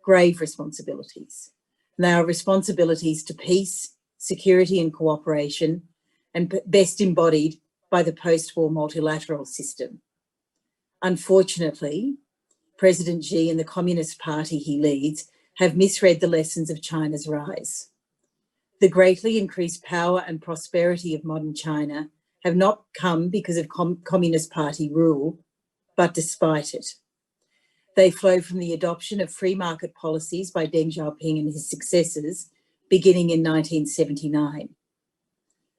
grave responsibilities. And they are responsibilities to peace, security and cooperation, and best embodied by the post-war multilateral system. Unfortunately, President Xi and the Communist Party he leads have misread the lessons of China's rise. The greatly increased power and prosperity of modern China have not come because of Communist Party rule, but despite it. They flow from the adoption of free market policies by Deng Xiaoping and his successors, beginning in 1979.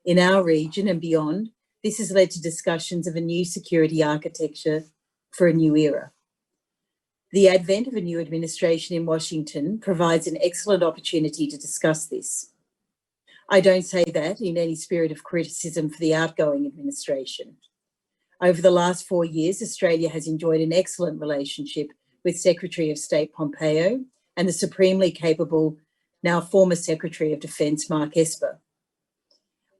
In our region and beyond, this has led to discussions of a new security architecture for a new era. The advent of a new administration in Washington provides an excellent opportunity to discuss this. I don't say that in any spirit of criticism for the outgoing administration. Over the last 4 years, Australia has enjoyed an excellent relationship with Secretary of State Pompeo and the supremely capable, now former Secretary of Defence, Mark Esper.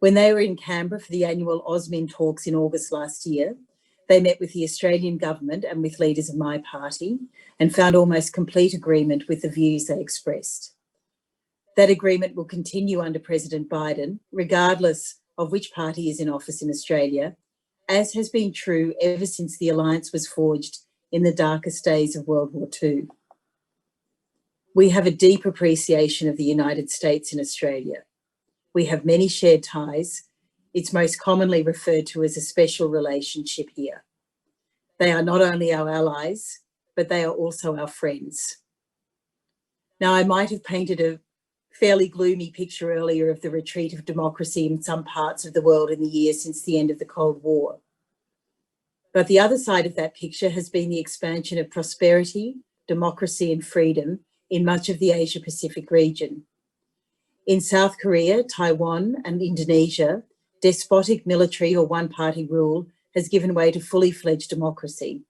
When they were in Canberra for the annual AUSMIN talks in August last year, they met with the Australian government and with leaders of my party and found almost complete agreement with the views they expressed. That agreement will continue under President Biden, regardless of which party is in office in Australia, as has been true ever since the alliance was forged in the darkest days of World War II. We have a deep appreciation of the United States and Australia. We have many shared ties. It's most commonly referred to as a special relationship here. They are not only our allies, but they are also our friends. Now, I might have painted a fairly gloomy picture earlier of the retreat of democracy in some parts of the world in the years since the end of the Cold War. But the other side of that picture has been the expansion of prosperity, democracy and freedom in much of the Asia-Pacific region. In South Korea, Taiwan and Indonesia, despotic military or one-party rule has given way to fully fledged democracy.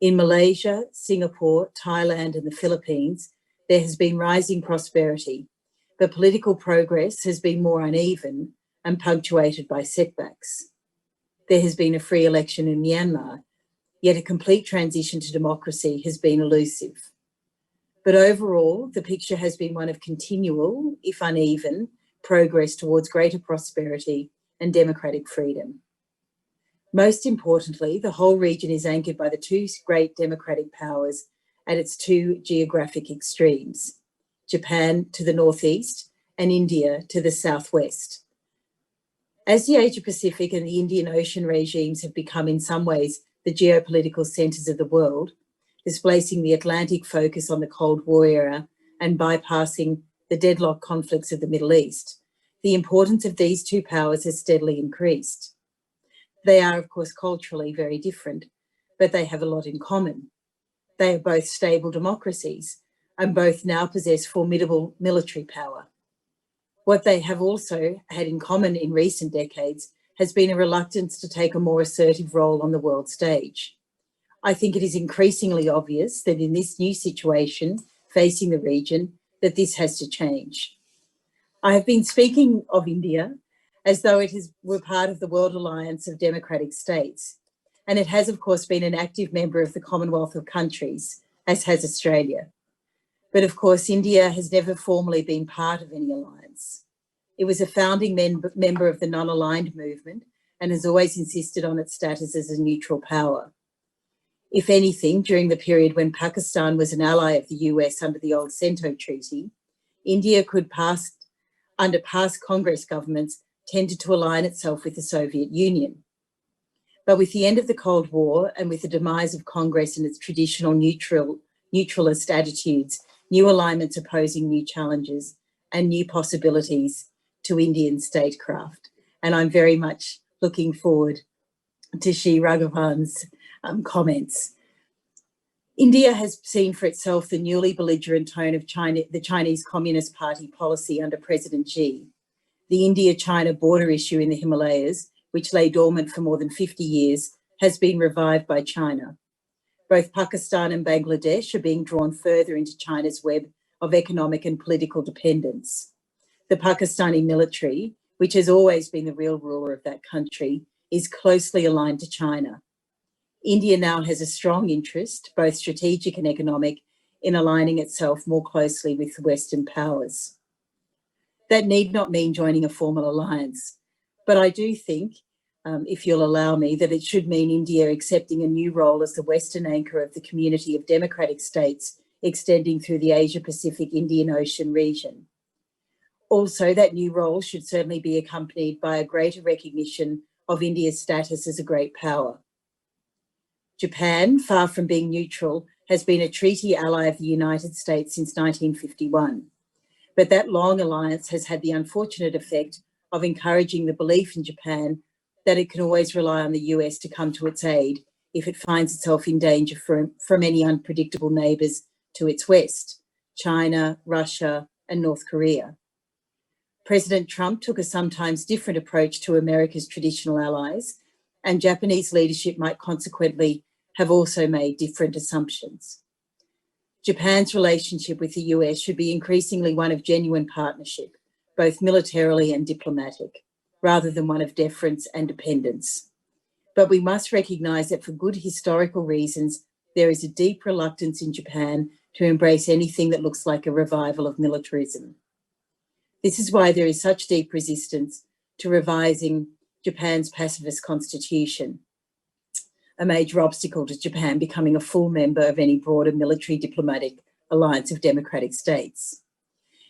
In Malaysia, Singapore, Thailand, and the Philippines, there has been rising prosperity, but political progress has been more uneven and punctuated by setbacks. There has been a free election in Myanmar, yet a complete transition to democracy has been elusive. But overall, the picture has been one of continual, if uneven, progress towards greater prosperity and democratic freedom. Most importantly, the whole region is anchored by the two great democratic powers at its two geographic extremes, Japan to the northeast and India to the southwest. As the Asia-Pacific and the Indian Ocean regimes have become in some ways the geopolitical centres of the world, displacing the Atlantic focus on the Cold War era and bypassing the deadlock conflicts of the Middle East, the importance of these two powers has steadily increased. They are, of course, culturally very different, but they have a lot in common. They are both stable democracies and both now possess formidable military power. What they have also had in common in recent decades has been a reluctance to take a more assertive role on the world stage. I think it is increasingly obvious that in this new situation facing the region, that this has to change. I have been speaking of India as though were part of the World Alliance of Democratic States, and it has, of course, been an active member of the Commonwealth of Countries, as has Australia. But of course, India has never formally been part of any alliance. It was a founding member of the non-aligned movement and has always insisted on its status as a neutral power. If anything, during the period when Pakistan was an ally of the US under the old CENTO Treaty, India could under past Congress governments, tended to align itself with the Soviet Union. But with the end of the Cold War and with the demise of Congress and its traditional neutralist attitudes, new alignments are posing new challenges and new possibilities to Indian statecraft. And I'm very much looking forward to Shri Raghavan's comments. India has seen for itself the newly belligerent tone of the Chinese Communist Party policy under President Xi. The India-China border issue in the Himalayas, which lay dormant for more than 50 years, has been revived by China. Both Pakistan and Bangladesh are being drawn further into China's web of economic and political dependence. The Pakistani military, which has always been the real ruler of that country, is closely aligned to China. India now has a strong interest, both strategic and economic, in aligning itself more closely with the Western powers. That need not mean joining a formal alliance, but I do think, if you'll allow me, that it should mean India accepting a new role as the Western anchor of the community of democratic states extending through the Asia-Pacific Indian Ocean region. Also, that new role should certainly be accompanied by a greater recognition of India's status as a great power. Japan, far from being neutral, has been a treaty ally of the United States since 1951. But that long alliance has had the unfortunate effect of encouraging the belief in Japan that it can always rely on the US to come to its aid if it finds itself in danger from any unpredictable neighbours to its west, China, Russia, and North Korea. President Trump took a sometimes different approach to America's traditional allies, and Japanese leadership might consequently have also made different assumptions. Japan's relationship with the US should be increasingly one of genuine partnership, both militarily and diplomatic, rather than one of deference and dependence. But we must recognise that for good historical reasons, there is a deep reluctance in Japan to embrace anything that looks like a revival of militarism. This is why there is such deep resistance to revising Japan's pacifist constitution, a major obstacle to Japan becoming a full member of any broader military diplomatic alliance of democratic states.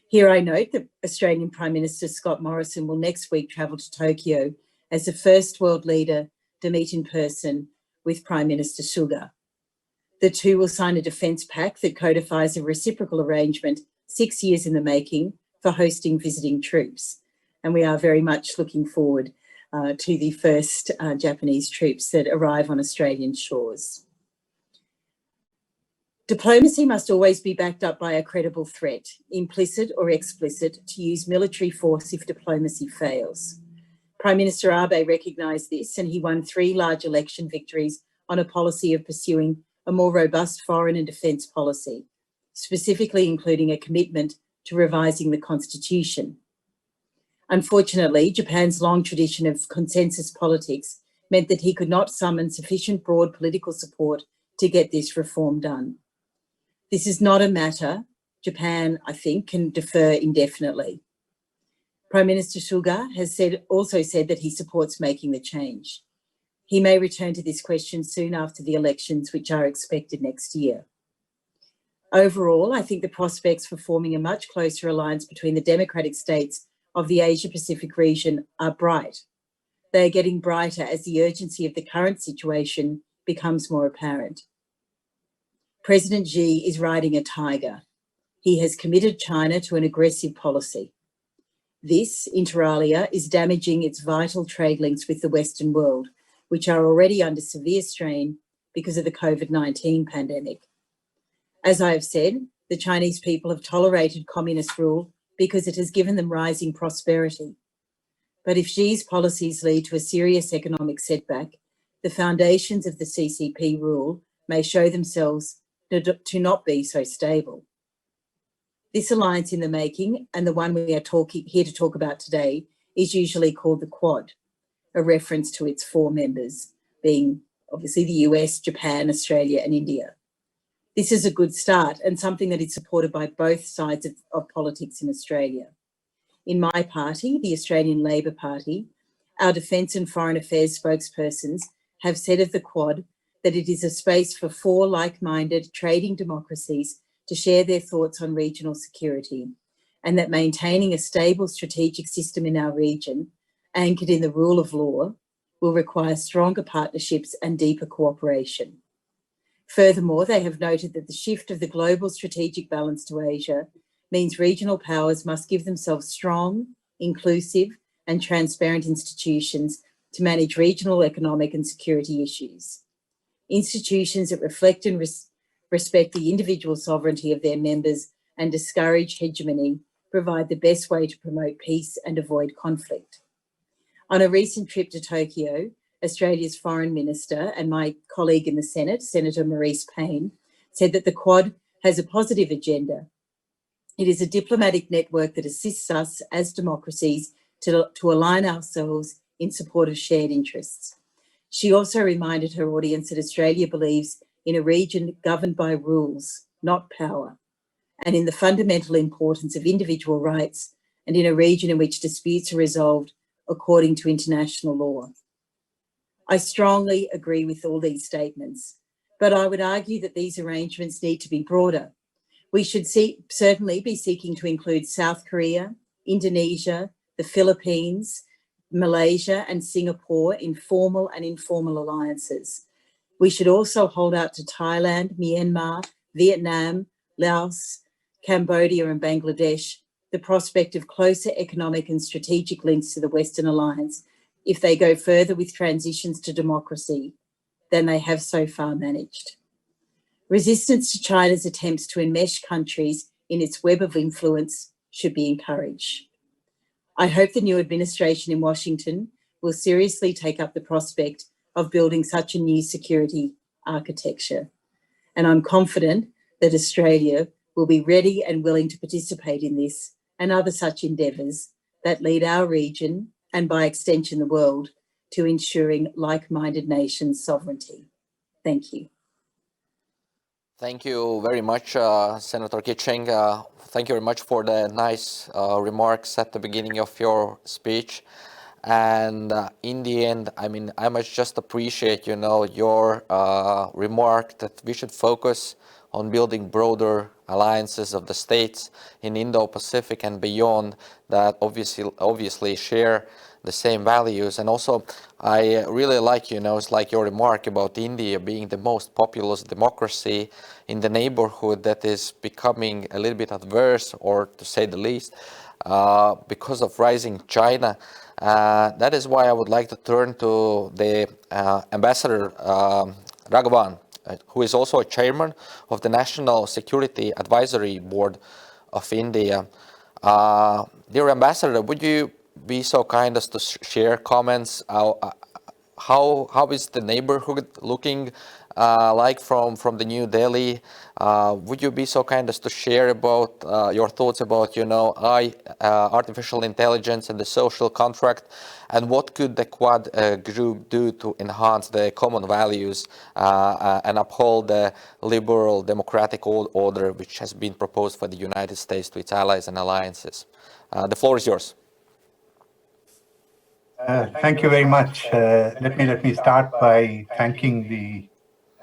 Here I note that Australian Prime Minister Scott Morrison will next week travel to Tokyo as the first world leader to meet in person with Prime Minister Suga. The two will sign a defence pact that codifies a reciprocal arrangement 6 years in the making for hosting visiting troops. And we are very much looking forward to the first Japanese troops that arrive on Australian shores. Diplomacy must always be backed up by a credible threat, implicit or explicit, to use military force if diplomacy fails. Prime Minister Abe recognised this, and he won 3 large election victories on a policy of pursuing a more robust foreign and defence policy, specifically including a commitment to revising the constitution. Unfortunately, Japan's long tradition of consensus politics meant that he could not summon sufficient broad political support to get this reform done. This is not a matter Japan, I think, can defer indefinitely. Prime Minister Suga has also said that he supports making the change. He may return to this question soon after the elections, which are expected next year. Overall, I think the prospects for forming a much closer alliance between the democratic states of the Asia-Pacific region are bright. They are getting brighter as the urgency of the current situation becomes more apparent. President Xi is riding a tiger. He has committed China to an aggressive policy. This, inter alia, is damaging its vital trade links with the Western world, which are already under severe strain because of the COVID-19 pandemic. As I have said, the Chinese people have tolerated communist rule because it has given them rising prosperity. But if Xi's policies lead to a serious economic setback, the foundations of the CCP rule may show themselves to not be so stable. This alliance in the making, and the one we are here to talk about today, is usually called the Quad, a reference to its 4 members, being obviously the US, Japan, Australia, and India. This is a good start and something that is supported by both sides of politics in Australia. In my party, the Australian Labor Party, our Defence and Foreign Affairs spokespersons have said of the Quad that it is a space for 4 like-minded trading democracies to share their thoughts on regional security, and that maintaining a stable strategic system in our region, anchored in the rule of law, will require stronger partnerships and deeper cooperation. Furthermore, they have noted that the shift of the global strategic balance to Asia means regional powers must give themselves strong, inclusive, and transparent institutions to manage regional economic and security issues. Institutions that reflect and respect the individual sovereignty of their members and discourage hegemony provide the best way to promote peace and avoid conflict. On a recent trip to Tokyo, Australia's Foreign Minister and my colleague in the Senate, Senator Maurice Payne, said that the Quad has a positive agenda. It is a diplomatic network that assists us as democracies to align ourselves in support of shared interests. She also reminded her audience that Australia believes in a region governed by rules, not power, and in the fundamental importance of individual rights, and in a region in which disputes are resolved according to international law. I strongly agree with all these statements, but I would argue that these arrangements need to be broader. We should certainly be seeking to include South Korea, Indonesia, the Philippines, Malaysia, and Singapore in formal and informal alliances. We should also hold out to Thailand, Myanmar, Vietnam, Laos, Cambodia, and Bangladesh the prospect of closer economic and strategic links to the Western Alliance if they go further with transitions to democracy than they have so far managed. Resistance to China's attempts to enmesh countries in its web of influence should be encouraged. I hope the new administration in Washington will seriously take up the prospect of building such a new security architecture. And I'm confident that Australia will be ready and willing to participate in this and other such endeavours that lead our region, and by extension the world, to ensuring like-minded nations' sovereignty. Thank you. Thank you very much, Senator Kitching. Thank you very much for the nice remarks at the beginning of your speech. And in the end, I mean, I must just appreciate, your remark that we should focus on building broader alliances of the states in Indo-Pacific and beyond that obviously share the same values. And also, I really like, it's like your remark about India being the most populous democracy in the neighborhood that is becoming a little bit adverse, or to say the least, because of rising China. That is why I would like to turn to the Ambassador Raghavan, who is also a chairman of the National Security Advisory Board of India. Dear Ambassador, would you be so kind as to share comments? How is the neighborhood looking like from the New Delhi. Would you be so kind as to share about your thoughts about, artificial intelligence and the social contract, and what could the Quad group do to enhance the common values and uphold the liberal democratic order which has been proposed for the United States to its allies and alliances? The floor is yours. Thank you very much. Let me start by thanking the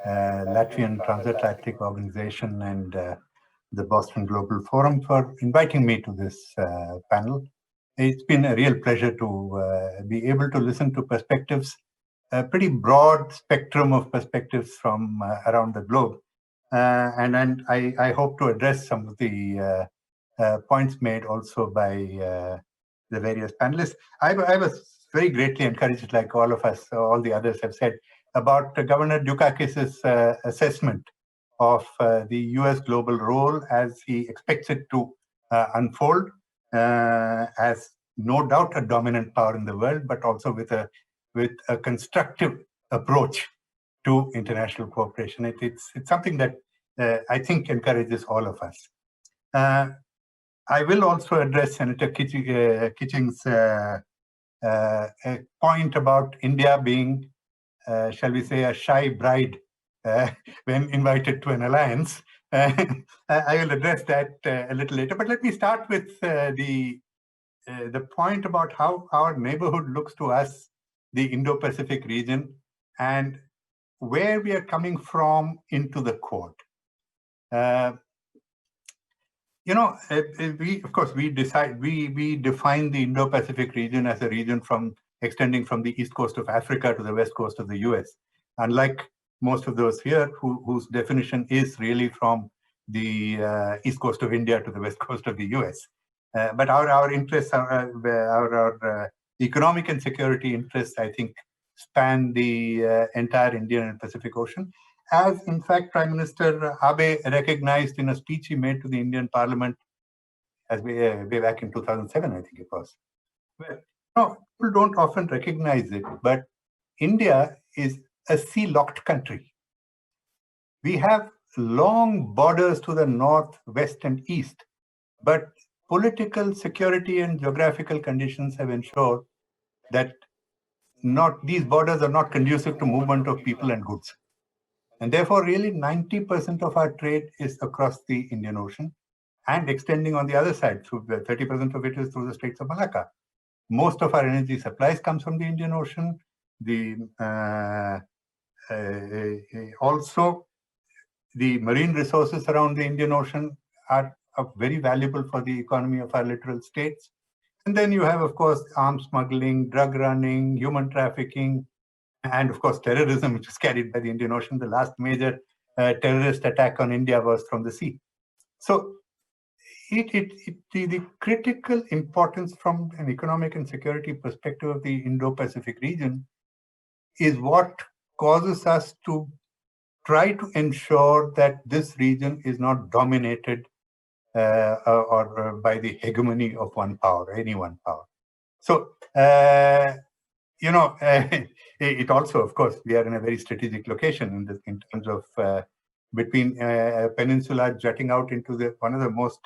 Latvian Transatlantic Organization and the Boston Global Forum for inviting me to this panel. It's been a real pleasure to be able to listen to perspectives, a pretty broad spectrum of perspectives from around the globe. And I hope to address some of the points made also by the various panelists. I was very greatly encouraged, like all of us, all the others have said, about Governor Dukakis' assessment of the US global role as he expects it to unfold as no doubt a dominant power in the world, but also with a constructive approach to international cooperation. It's something that I think encourages all of us. I will also address Senator Kitching's point about India being, shall we say, a shy bride when invited to an alliance. I will address that a little later, but let me start with the point about how our neighborhood looks to us, the Indo-Pacific region, and where we are coming from into the Quad. We define the Indo-Pacific region as a region extending from the east coast of Africa to the west coast of the US. Unlike most of those here, whose definition is really from the east coast of India to the west coast of the US. But our interests, our economic and security interests, I think, span the entire Indian and Pacific Ocean. As in fact, Prime Minister Abe recognized in a speech he made to the Indian Parliament as way back in 2007, I think it was. Well, people don't often recognize it, but India is a sea-locked country. We have long borders to the north, west, and east, but political, security, and geographical conditions have ensured that these borders are not conducive to movement of people and goods. And therefore, really 90% of our trade is across the Indian Ocean and extending on the other side, 30% of it is through the Straits of Malacca. Most of our energy supplies comes from the Indian Ocean. Also, the marine resources around the Indian Ocean are very valuable for the economy of our littoral states. And then you have, of course, arms smuggling, drug running, human trafficking, and of course, terrorism, which is carried by the Indian Ocean. The last major terrorist attack on India was from the sea. So the critical importance from an economic and security perspective of the Indo-Pacific region is what causes us to try to ensure that this region is not dominated or by the hegemony of one power, any one power. So, it also, of course, we are in a very strategic location in terms of between a peninsula jutting out into one of the most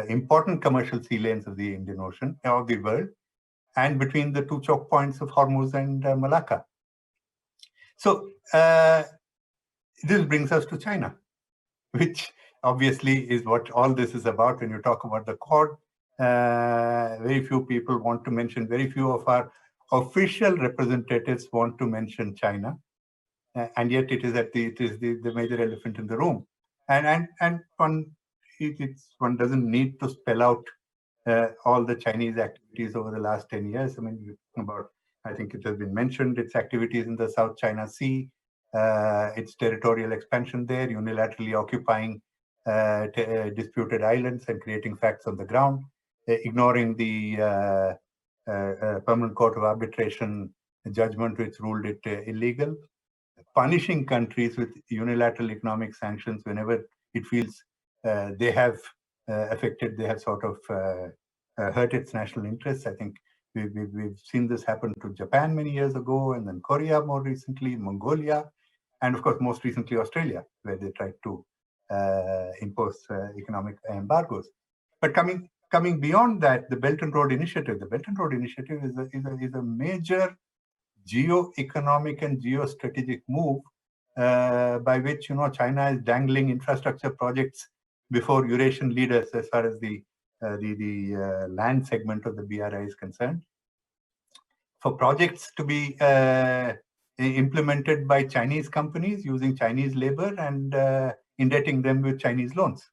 important commercial sea lanes of the Indian Ocean, of the world, and between the two choke points of Hormuz and Malacca. So this brings us to China, which obviously is what all this is about when you talk about the Quad. Very few people want to mention, very few of our official representatives want to mention China, and yet it is the major elephant in the room. And one doesn't need to spell out all the Chinese activities over the last 10 years. I mean, I think it has been mentioned, its activities in the South China Sea, its territorial expansion there, unilaterally occupying disputed islands and creating facts on the ground, ignoring the Permanent Court of Arbitration judgment which ruled it illegal, punishing countries with unilateral economic sanctions whenever it feels they have sort of hurt its national interests. I think we've seen this happen to Japan many years ago, and then Korea more recently, Mongolia. and of course, most recently Australia, where they tried to impose economic embargoes. But coming beyond that, the Belt and Road Initiative. The Belt and Road Initiative is a major geo-economic and geostrategic move by which China is dangling infrastructure projects before Eurasian leaders as far as the land segment of the BRI is concerned, for projects to be implemented by Chinese companies using Chinese labor and indebting them with Chinese loans.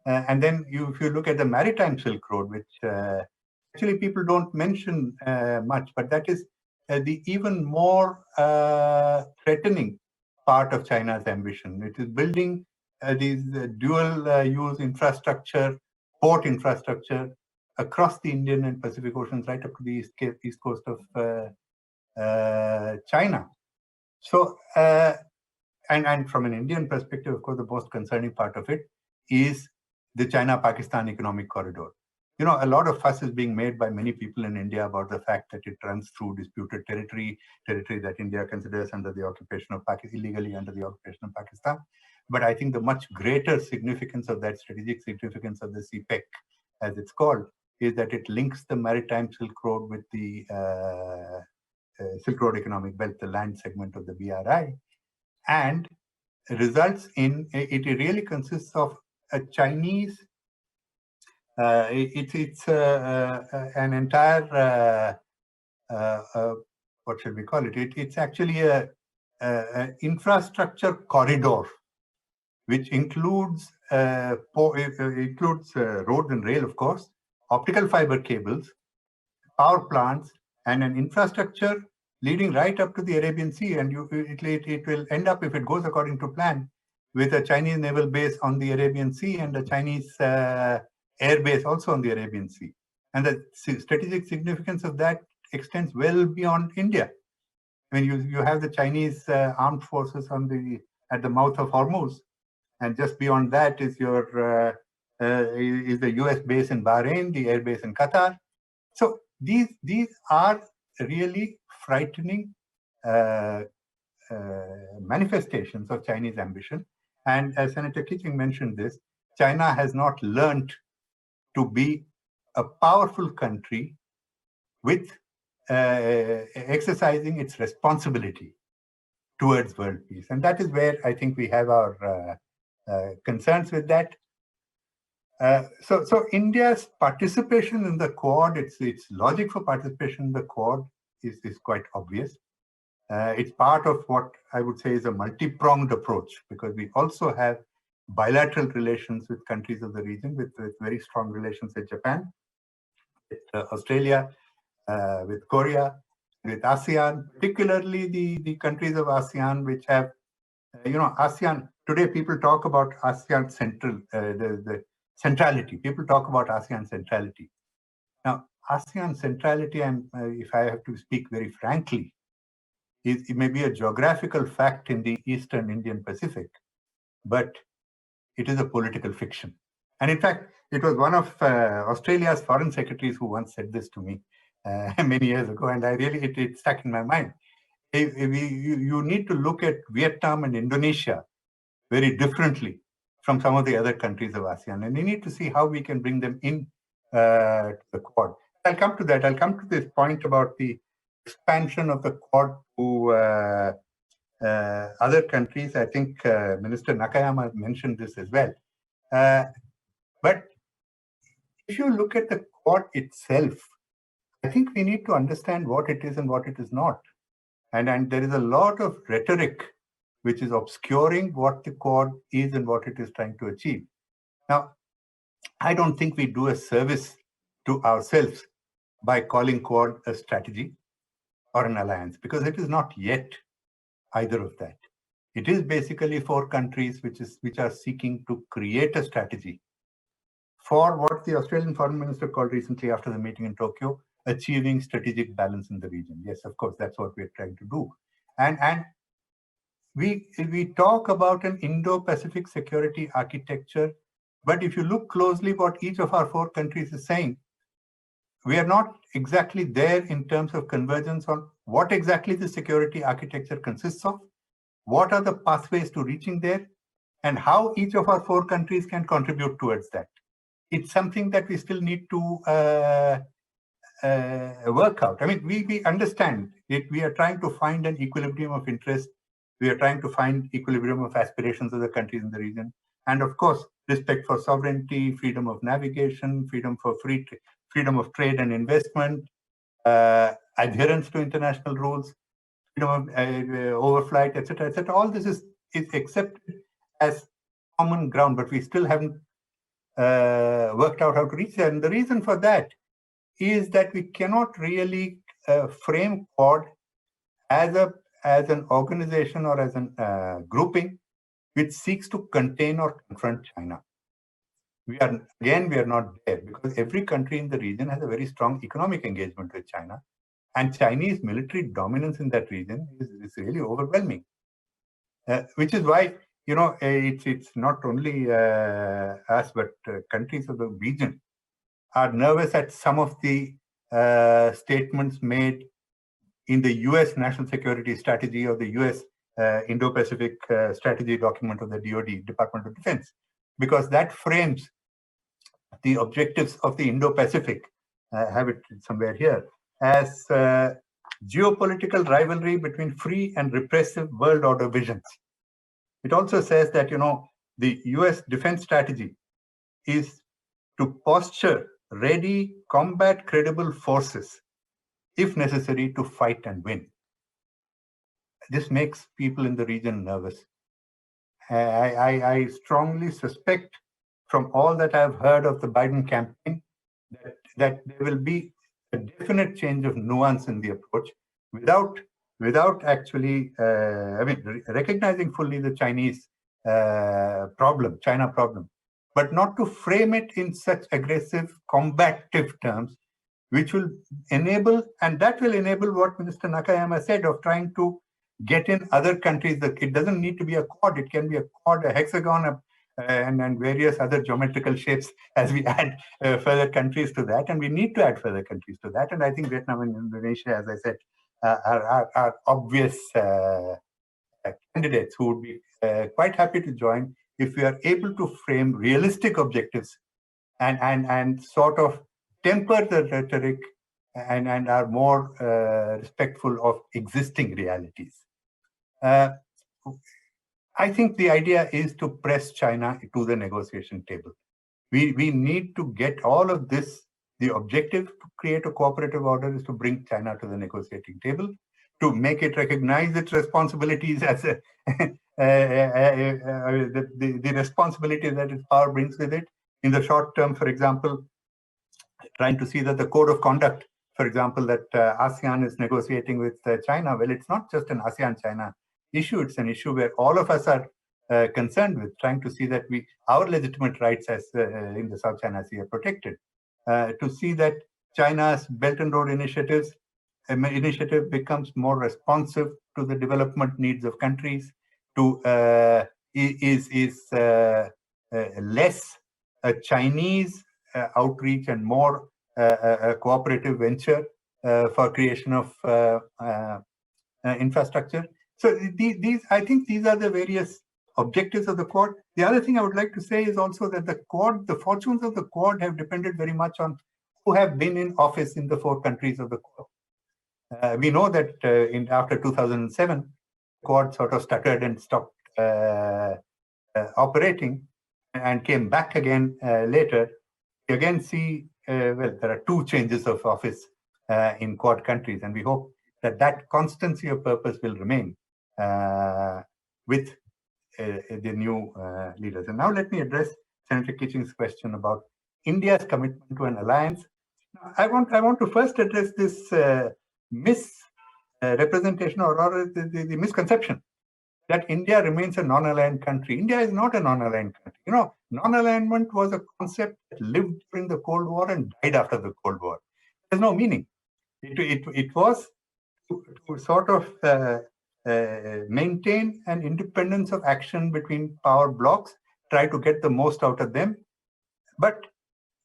And then if you look at the Maritime Silk Road, which actually people don't mention much, but that is the even more threatening part of China's ambition. It is building these dual-use infrastructure, port infrastructure across the Indian and Pacific Oceans, right up to the east coast of China. So, and from an Indian perspective, of course, the most concerning part of it is the China-Pakistan economic corridor. A lot of fuss is being made by many people in India about the fact that it runs through disputed territory that India considers under the occupation of Pakistan, illegally under the occupation of Pakistan. But I think the much greater significance of that, strategic significance of the CPEC, as it's called, is that it links the Maritime Silk Road with the Silk Road Economic Belt, the land segment of the BRI, and results in, it really consists of a Chinese, it's an entire, what should we call it? It's actually a infrastructure corridor, which includes roads and rail, of course, optical fiber cables, power plants, and an infrastructure leading right up to the Arabian Sea. And it will end up, if it goes according to plan, with a Chinese naval base on the Arabian Sea and a Chinese air base also on the Arabian Sea. And the strategic significance of that extends well beyond India. I mean, you have the Chinese armed forces at the mouth of Hormuz, and just beyond that is your is the US base in Bahrain, the air base in Qatar. So these are really frightening manifestations of Chinese ambition. And as Senator Kitching mentioned this, China has not learned to be a powerful country with exercising its responsibility towards world peace. And that is where I think we have our concerns with that. So India's participation in the Quad, its logic for participation in the Quad is quite obvious. It's part of what I would say is a multi-pronged approach, because we also have bilateral relations with countries of the region, with very strong relations with Japan, with Australia, with Korea, with ASEAN, particularly the countries of ASEAN, which have, ASEAN, today people talk about ASEAN central, the centrality. People talk about ASEAN centrality. Now, ASEAN centrality, and if I have to speak very frankly, it may be a geographical fact in the Eastern Indian Pacific, but it is a political fiction. And in fact, it was one of Australia's foreign secretaries who once said this to me many years ago, and it stuck in my mind. You need to look at Vietnam and Indonesia very differently from some of the other countries of ASEAN, and you need to see how we can bring them in to the Quad. I'll come to that. I'll come to this point about the expansion of the Quad to other countries. I think Minister Nakayama mentioned this as well. But if you look at the Quad itself, I think we need to understand what it is and what it is not. And there is a lot of rhetoric which is obscuring what the Quad is and what it is trying to achieve. Now, I don't think we do a service to ourselves by calling Quad a strategy or an alliance, because it is not yet either of that. It is basically 4 countries which are seeking to create a strategy for what the Australian Foreign Minister called recently after the meeting in Tokyo, achieving strategic balance in the region. Yes, of course, that's what we're trying to do. And we talk about an Indo-Pacific security architecture, but if you look closely what each of our 4 countries is saying, we are not exactly there in terms of convergence on what exactly the security architecture consists of what are the pathways to reaching there, and how each of our 4 countries can contribute towards that. It's something that we still need to work out. I mean, we understand it. We are trying to find an equilibrium of interest. We are trying to find equilibrium of aspirations of the countries in the region. And of course, respect for sovereignty, freedom of navigation, freedom of trade and investment, adherence to international rules, freedom of overflight, etc., etc. All this is accepted as common ground, but we still haven't worked out how to reach that. And the reason for that is that we cannot really frame Quad as an organization or as a grouping which seeks to contain or confront China. We are not there, because every country in the region has a very strong economic engagement with China, and Chinese military dominance in that region is really overwhelming. Which is why, you know, it's not only us, but countries of the region are nervous at some of the statements made in the US National Security Strategy or the US Indo-Pacific Strategy document of the DoD, Department of Defense, because that frames the objectives of the Indo-Pacific, have it somewhere here, as geopolitical rivalry between free and repressive world order visions. It also says that, you know, the US defense strategy is to posture ready, combat credible forces, if necessary, to fight and win. This makes people in the region nervous. I strongly suspect, from all that I've heard of the Biden campaign, that there will be a definite change of nuance in the approach without actually, recognizing fully the China problem, but not to frame it in such aggressive, combative terms, which will enable, and that will enable what Minister Nakayama said of trying to get in other countries. It doesn't need to be a quad, it can be a quad, a hexagon, and various other geometrical shapes as we add further countries to that. And we need to add further countries to that. And I think Vietnam and Indonesia, as I said, are obvious candidates who would be quite happy to join if we are able to frame realistic objectives and sort of temper the rhetoric and are more respectful of existing realities. I think the idea is to press China to the negotiation table. We need to get all of this. The objective to create a cooperative order is to bring China to the negotiating table, to make it recognize its responsibilities as the responsibility that its power brings with it. In the short term, for example, trying to see that the code of conduct, for example, that ASEAN is negotiating with China, well, it's not just an ASEAN-China issue, it's an issue where all of us are concerned with, trying to see that our legitimate rights as in the South China Sea are protected. To see that China's Belt and Road initiative becomes more responsive to the development needs of countries, is less a Chinese outreach and more a cooperative venture for creation of infrastructure. So I think these are the various objectives of the Quad. The other thing I would like to say is also that the fortunes of the Quad have depended very much on who have been in office in the 4 countries of the Quad. We know that after 2007, Quad sort of stuttered and stopped operating and came back again later. We again see, there are 2 changes of office in Quad countries, and we hope that constancy of purpose will remain with the new leaders. And now let me address Senator Kitching's question about India's commitment to an alliance. I want to first address this misrepresentation or the misconception that India remains a non-aligned country. India is not a non-aligned country. You know, non-alignment was a concept that lived during the Cold War and died after the Cold War. There's no meaning. It was to sort of maintain an independence of action between power blocks, try to get the most out of them. But,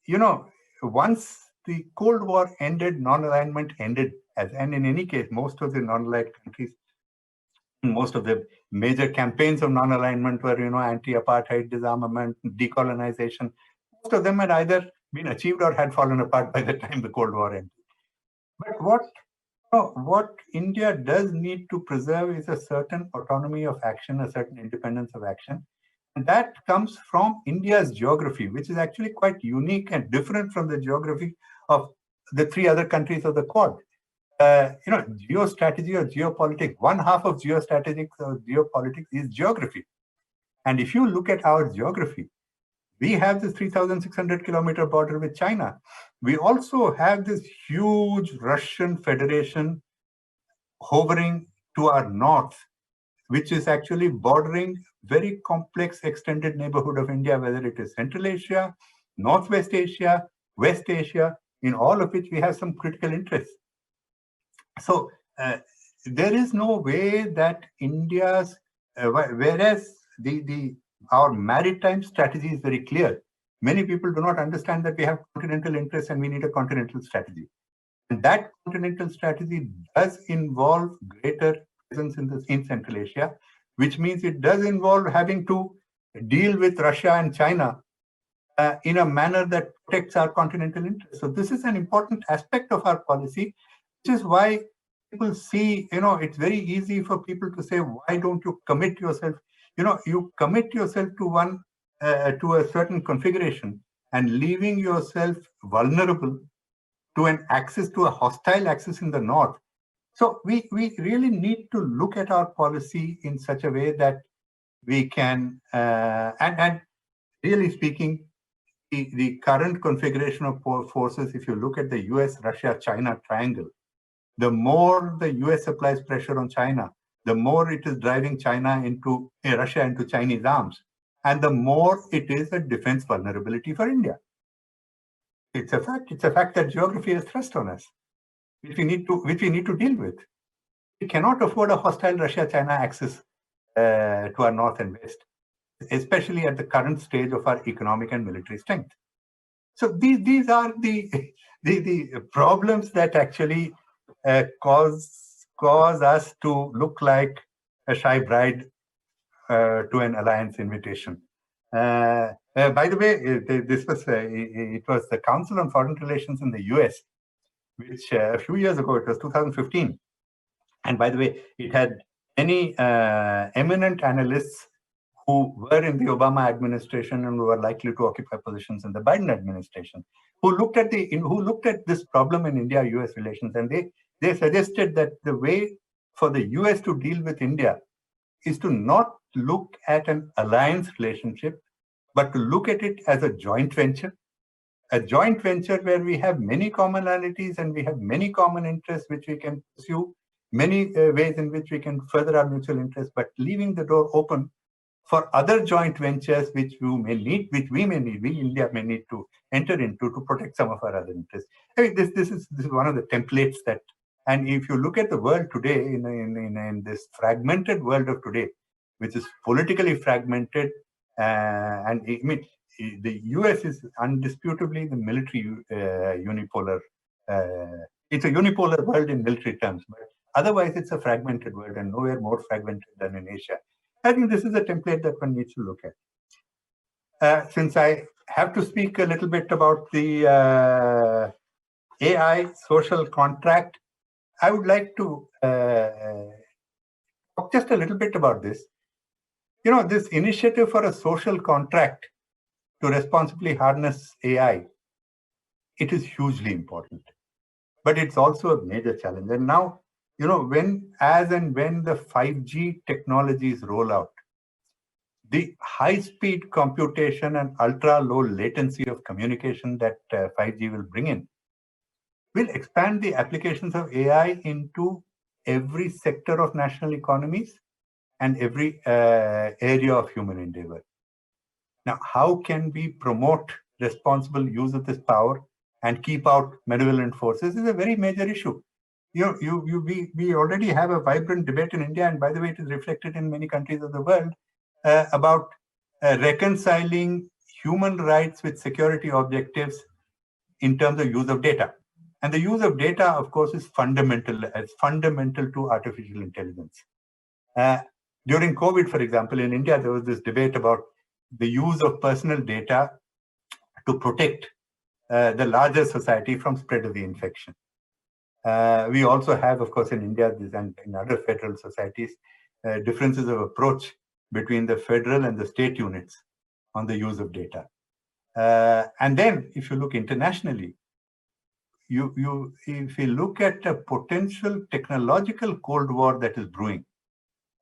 you know, once the Cold War ended, non-alignment ended. And in any case, most of the non-aligned countries Most of the major campaigns of non-alignment were, anti-apartheid, disarmament, decolonization. Most of them had either been achieved or had fallen apart by the time the Cold War ended. But what India does need to preserve is a certain autonomy of action, a certain independence of action. And that comes from India's geography, which is actually quite unique and different from the geography of the three other countries of the Quad. Geostrategy or geopolitics, one half of geostrategics or geopolitics is geography. And if you look at our geography, we have this 3,600 kilometer border with China. We also have this huge Russian Federation hovering to our north, which is actually bordering very complex extended neighborhood of India, whether it is Central Asia, Northwest Asia, West Asia, in all of which we have some critical interests. So there is no way that India's, whereas our maritime strategy is very clear. Many people do not understand that we have continental interests and we need a continental strategy. And that continental strategy does involve greater presence in Central Asia, which means it does involve having to deal with Russia and China in a manner that protects our continental interests. So this is an important aspect of our policy, which is why people see, it's very easy for people to say, why don't you commit yourself? You commit yourself to to a certain configuration and leaving yourself vulnerable to an access to a hostile axis in the north. So we really need to look at our policy in such a way that we can, and really speaking, the current configuration of forces, if you look at the US, Russia, China triangle, the more the US applies pressure on China, the more it is driving Russia into Chinese arms, and the more it is a defense vulnerability for India. It's a fact. It's a fact that geography has thrust on us, which we need to deal with. We cannot afford a hostile Russia-China axis to our north and west, especially at the current stage of our economic and military strength. So these are the problems that actually cause us to look like a shy bride to an alliance invitation. By the way, it was the Council on Foreign Relations in the US, which a few years ago, it was 2015. And by the way, it had many eminent analysts who were in the Obama administration and who were likely to occupy positions in the Biden administration, who looked at this problem in India-US relations, and they suggested that the way for the US to deal with India is to not look at an alliance relationship, but to look at it as a joint venture where we have many commonalities and we have many common interests which we can pursue, many ways in which we can further our mutual interests, but leaving the door open for other joint ventures which we, India, may need to enter into to protect some of our other interests. I mean, this is one of the templates that, and if you look at the world today, in this fragmented world of today, which is politically fragmented, and I mean, the US is undisputably the military unipolar. It's a unipolar world in military terms, but otherwise it's a fragmented world and nowhere more fragmented than in Asia. I think this is a template that one needs to look at. Since I have to speak a little bit about the AI social contract, I would like to talk just a little bit about this. This initiative for a social contract to responsibly harness AI, it is hugely important, but it's also a major challenge. And now, when the 5G technologies roll out, the high-speed computation and ultra-low latency of communication that 5G will bring in will expand the applications of AI into every sector of national economies and every area of human endeavor. Now, how can we promote responsible use of this power and keep out malevolent forces is a very major issue. We already have a vibrant debate in India, and by the way, it is reflected in many countries of the world, about reconciling human rights with security objectives in terms of use of data. And the use of data, of course, is fundamental to artificial intelligence. During COVID, for example, in India, there was this debate about the use of personal data to protect the larger society from spread of the infection. We also have, of course, in India and in other federal societies, differences of approach between the federal and the state units on the use of data. And then, if you look internationally, if you look at a potential technological Cold War that is brewing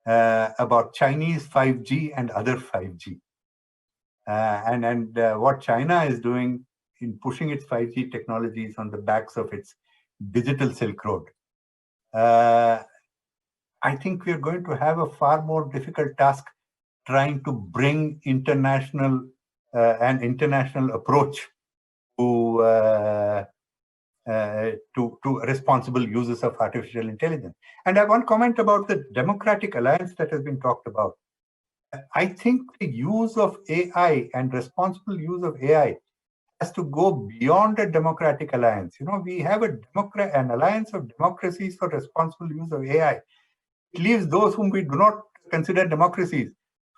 about Chinese 5G and other 5G, and what China is doing in pushing its 5G technologies on the backs of its digital Silk Road, I think we're going to have a far more difficult task trying to bring an international approach to responsible uses of artificial intelligence. And I have one comment about the democratic alliance that has been talked about. I think the use of AI and responsible use of AI has to go beyond a democratic alliance. You know, we have an alliance of democracies for responsible use of AI. It leaves those whom we do not consider democracies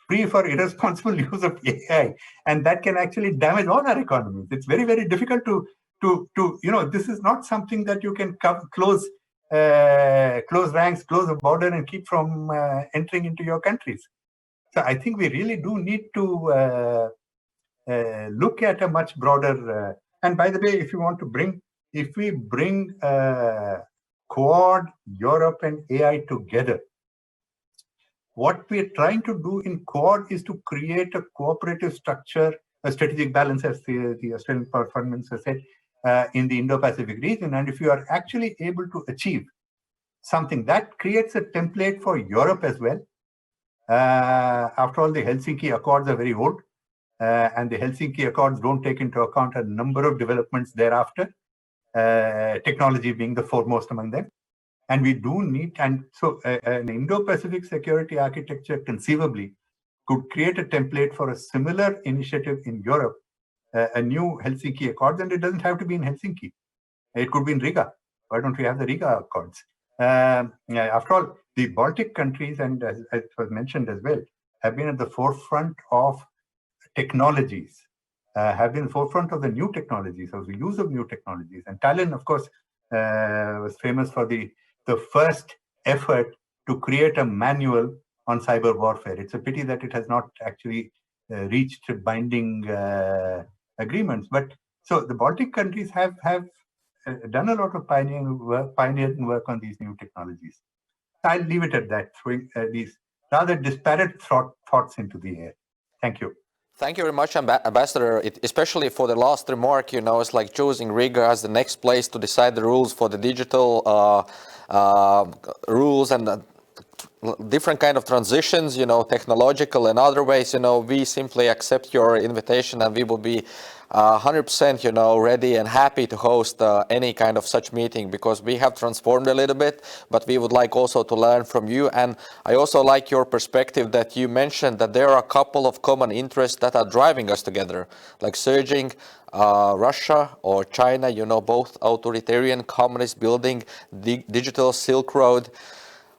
free for irresponsible use of AI, and that can actually damage all our economies. It's very, very difficult to this is not something that you can close ranks, close a border, and keep from entering into your countries. So I think we really do need to look at a much broader. And by the way, if we bring Quad, Europe, and AI together, what we're trying to do in Quad is to create a cooperative structure, a strategic balance, as the Australian Foreign Minister said, in the Indo-Pacific region. And if you are actually able to achieve something, that creates a template for Europe as well. After all, the Helsinki Accords are very old, and the Helsinki Accords don't take into account a number of developments thereafter, technology being the foremost among them. And we do need, and so an Indo-Pacific security architecture conceivably could create a template for a similar initiative in Europe, a new Helsinki Accords, and it doesn't have to be in Helsinki. It could be in Riga. Why don't we have the Riga Accords? After all, the Baltic countries, and as was mentioned as well, have been at the forefront of technologies, have been forefront of the new technologies, of the use of new technologies. And Tallinn, of course, was famous for the first effort to create a manual on cyber warfare. It's a pity that it has not actually reached binding agreements. But so the Baltic countries have done a lot of pioneering work on these new technologies. I'll leave it at that, throwing these rather disparate thoughts into the air. Thank you. Thank you very much, Ambassador, especially for the last remark. You know, it's like choosing Riga as the next place to decide the rules for the digital rules and different kind of transitions, you know, technological and other ways. You know, we simply accept your invitation, and we will be 100%, you know, ready and happy to host any kind of such meeting, because we have transformed a little bit, but we would like also to learn from you. And I also like your perspective that you mentioned that there are a couple of common interests that are driving us together, like surging Russia or China, you know, both authoritarian communists building the digital Silk Road.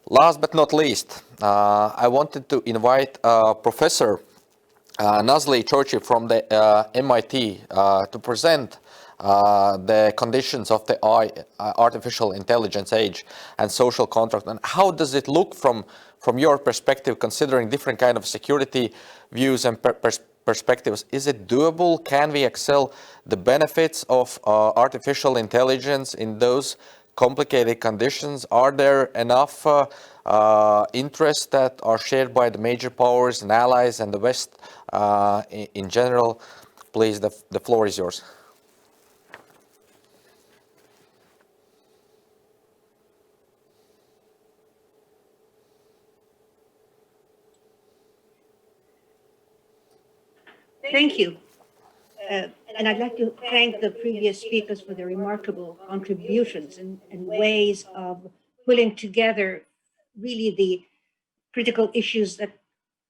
Last but not least, I wanted to invite Professor Nazli Choucri from the MIT to present the conditions of the artificial intelligence age and social contract, and how does it look from your perspective, considering different kind of security views and perspectives. Is it doable? Can we excel the benefits of artificial intelligence in those complicated conditions? Are there enough interests that are shared by the major powers and allies and the West in general? Please, the floor is yours. Thank you. And I'd like to thank the previous speakers for their remarkable contributions and ways of pulling together really the critical issues that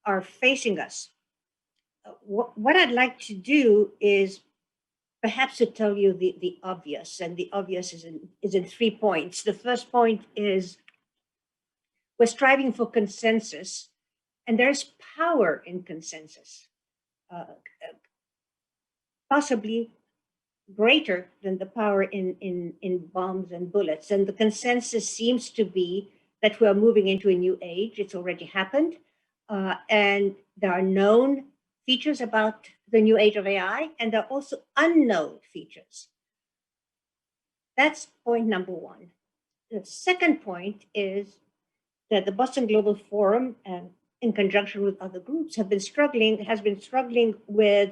are facing us. What I'd like to do is perhaps to tell you the obvious, and the obvious is in 3 points. The first point is We're striving for consensus, and there's power in consensus, possibly greater than the power in bombs and bullets. And the consensus seems to be that we are moving into a new age. It's already happened. And there are known features about the new age of AI, and there are also unknown features. That's point number one. The second point is that the Boston Global Forum, in conjunction with other groups, has been struggling with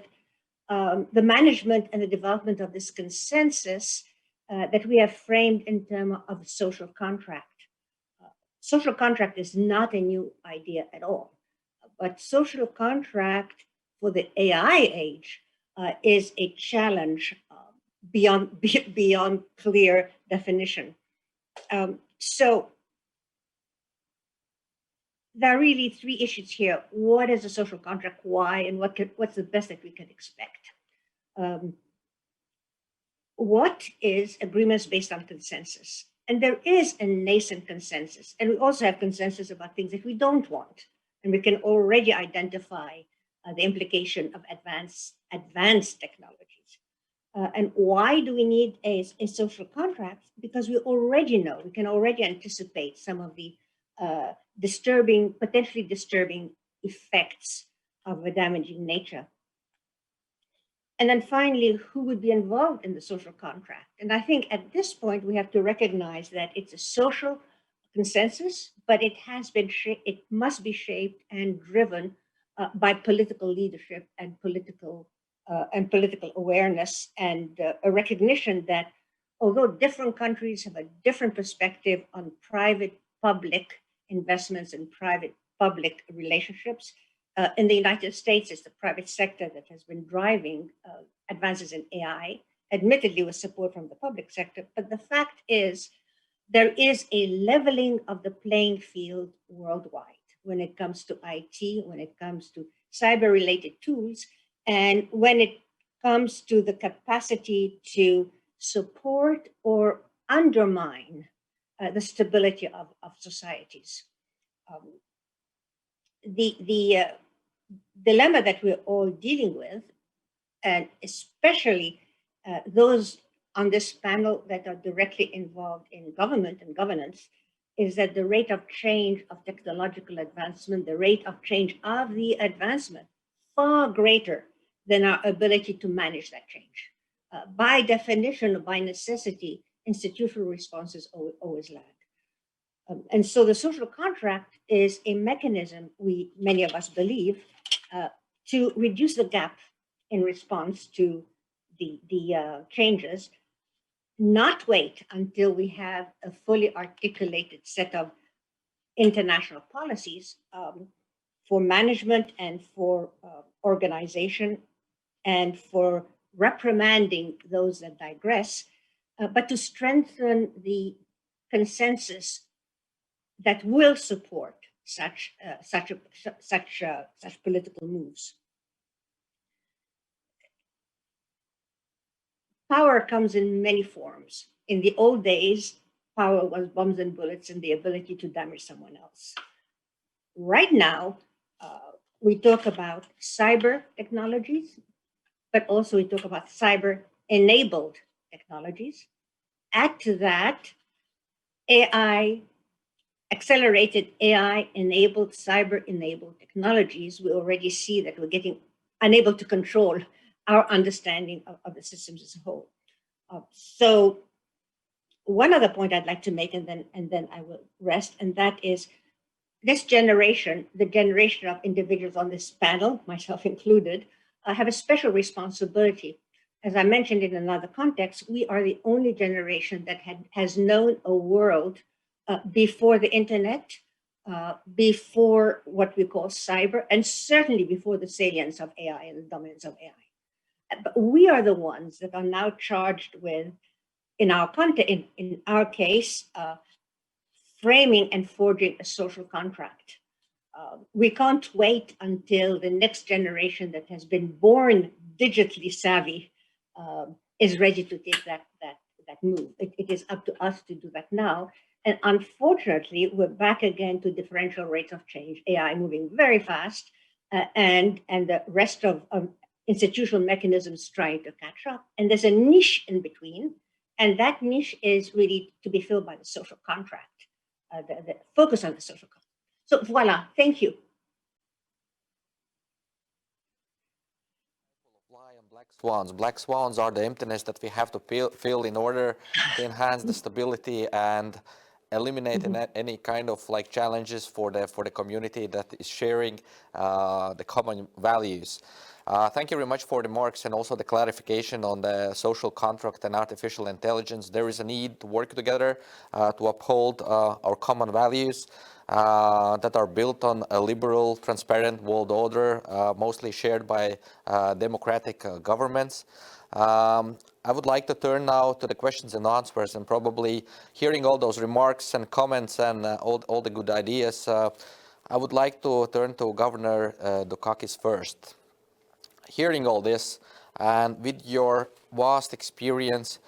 the management and the development of this consensus that we have framed in terms of social contract. Social contract is not a new idea at all, but social contract for the AI age is a challenge beyond clear definition. So there are really three issues here. What is a social contract? Why? And what's the best that we can expect? What is agreements based on consensus? And there is a nascent consensus. And we also have consensus about things that we don't want. And we can already identify the implication of advanced technologies. And why do we need a social contract? Because we already know, we can already anticipate some of the potentially disturbing effects of a damaging nature. And then finally, who would be involved in the social contract? And I think at this point, we have to recognize that it's a social consensus, but it must be shaped and driven by political leadership and political awareness, and a recognition that although different countries have a different perspective on private-public investments and private-public relationships, in the United States, it's the private sector that has been driving advances in AI, admittedly with support from the public sector. But the fact is, there is a leveling of the playing field worldwide when it comes to IT, when it comes to cyber-related tools, and when it comes to the capacity to support or undermine the stability of societies. The dilemma that we're all dealing with, and especially those on this panel that are directly involved in government and governance, is that the rate of change of technological advancement, the rate of change of the advancement, far greater than our ability to manage that change. By definition, or by necessity, institutional responses always lag. And so the social contract is a mechanism, many of us believe, to reduce the gap in response to the changes, not wait until we have a fully articulated set of international policies for management and for organization and for reprimanding those that digress, but to strengthen the consensus that will support such political moves. Power comes in many forms. In the old days, power was bombs and bullets and the ability to damage someone else. Right now, we talk about cyber technologies, but also we talk about cyber-enabled technologies. Add to that, accelerated AI-enabled, cyber-enabled technologies. We already see that we're getting unable to control our understanding of the systems as a whole. So one other point I'd like to make, and then I will rest, and that is this generation, the generation of individuals on this panel, myself included, have a special responsibility. As I mentioned in another context, we are the only generation that has known a world before the internet, before what we call cyber, and certainly before the salience of AI and the dominance of AI. But we are the ones that are now charged with, in our case, framing and forging a social contract. We can't wait until the next generation that has been born digitally savvy is ready to take that move. It is up to us to do that now. And unfortunately, we're back again to differential rates of change, AI moving very fast, and the rest of institutional mechanisms trying to catch up. And there's a niche in between, and that niche is really to be filled by the social contract, the focus on the social contract. So voila, thank you. Black swans. Black swans are the emptiness that we have to fill in order to enhance the stability and eliminate any kind of like challenges for the community that is sharing the common values. Thank you very much for the remarks and also the clarification on the social contract and artificial intelligence. There is a need to work together to uphold our common values that are built on a liberal, transparent world order, mostly shared by democratic governments. I would like to turn now to the questions and answers, and probably hearing all those remarks and comments and all the good ideas, I would like to turn to Governor Dukakis first. Hearing all this, and with your vast experience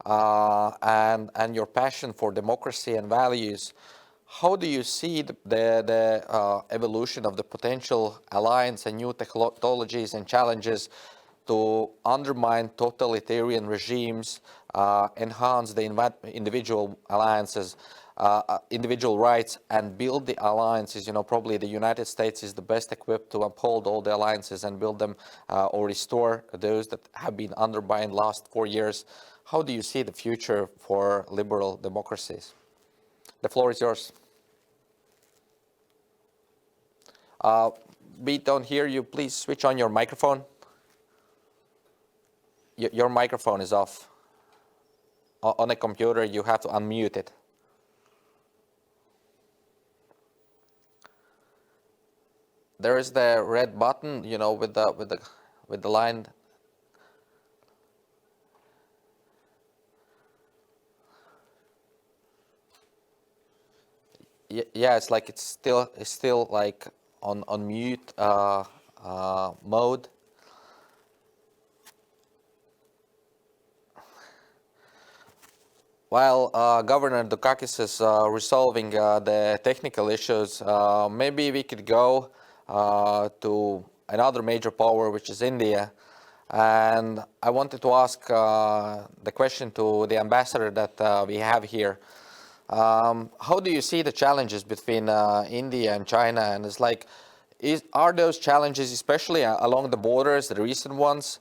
and your passion for democracy and values, how do you see the evolution of the potential alliance and new technologies and challenges to undermine totalitarian regimes, enhance the individual alliances, individual rights, and build the alliances? You know, probably the United States is the best equipped to uphold all the alliances and build them or restore those that have been undermined last 4 years. How do you see the future for liberal democracies? The floor is yours. We don't hear you. Please switch on your microphone. Your microphone is off. On a computer, you have to unmute it. There is the red button, you know, with the line. Yeah, it's like it's still like on mute mode. While Governor Dukakis is resolving the technical issues, maybe we could go to another major power, which is India. And I wanted to ask the question to the ambassador that we have here. How do you see the challenges between India and China? And it's like, are those challenges, especially along the borders, the recent ones,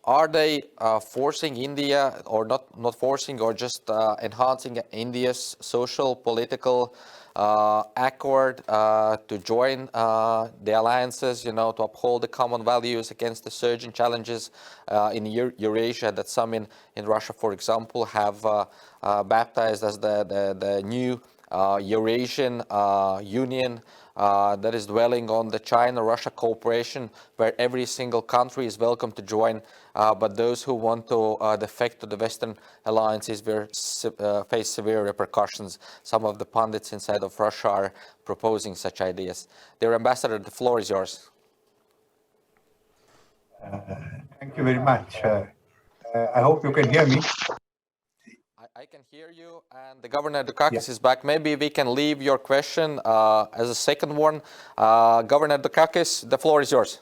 are they forcing India, or not forcing, or just enhancing India's social, political accord to join the alliances, you know, to uphold the common values against the surging challenges in Eurasia that some in Russia, for example, have baptized as the new Eurasian Union that is dwelling on the China-Russia cooperation, where every single country is welcome to join, but those who want to defect to the Western alliances face severe repercussions. Some of the pundits inside of Russia are proposing such ideas. Dear Ambassador, the floor is yours. Thank you very much. I hope you can hear me. I can hear you, and the Governor Dukakis is back. Maybe we can leave your question as a second one. Governor Dukakis, the floor is yours.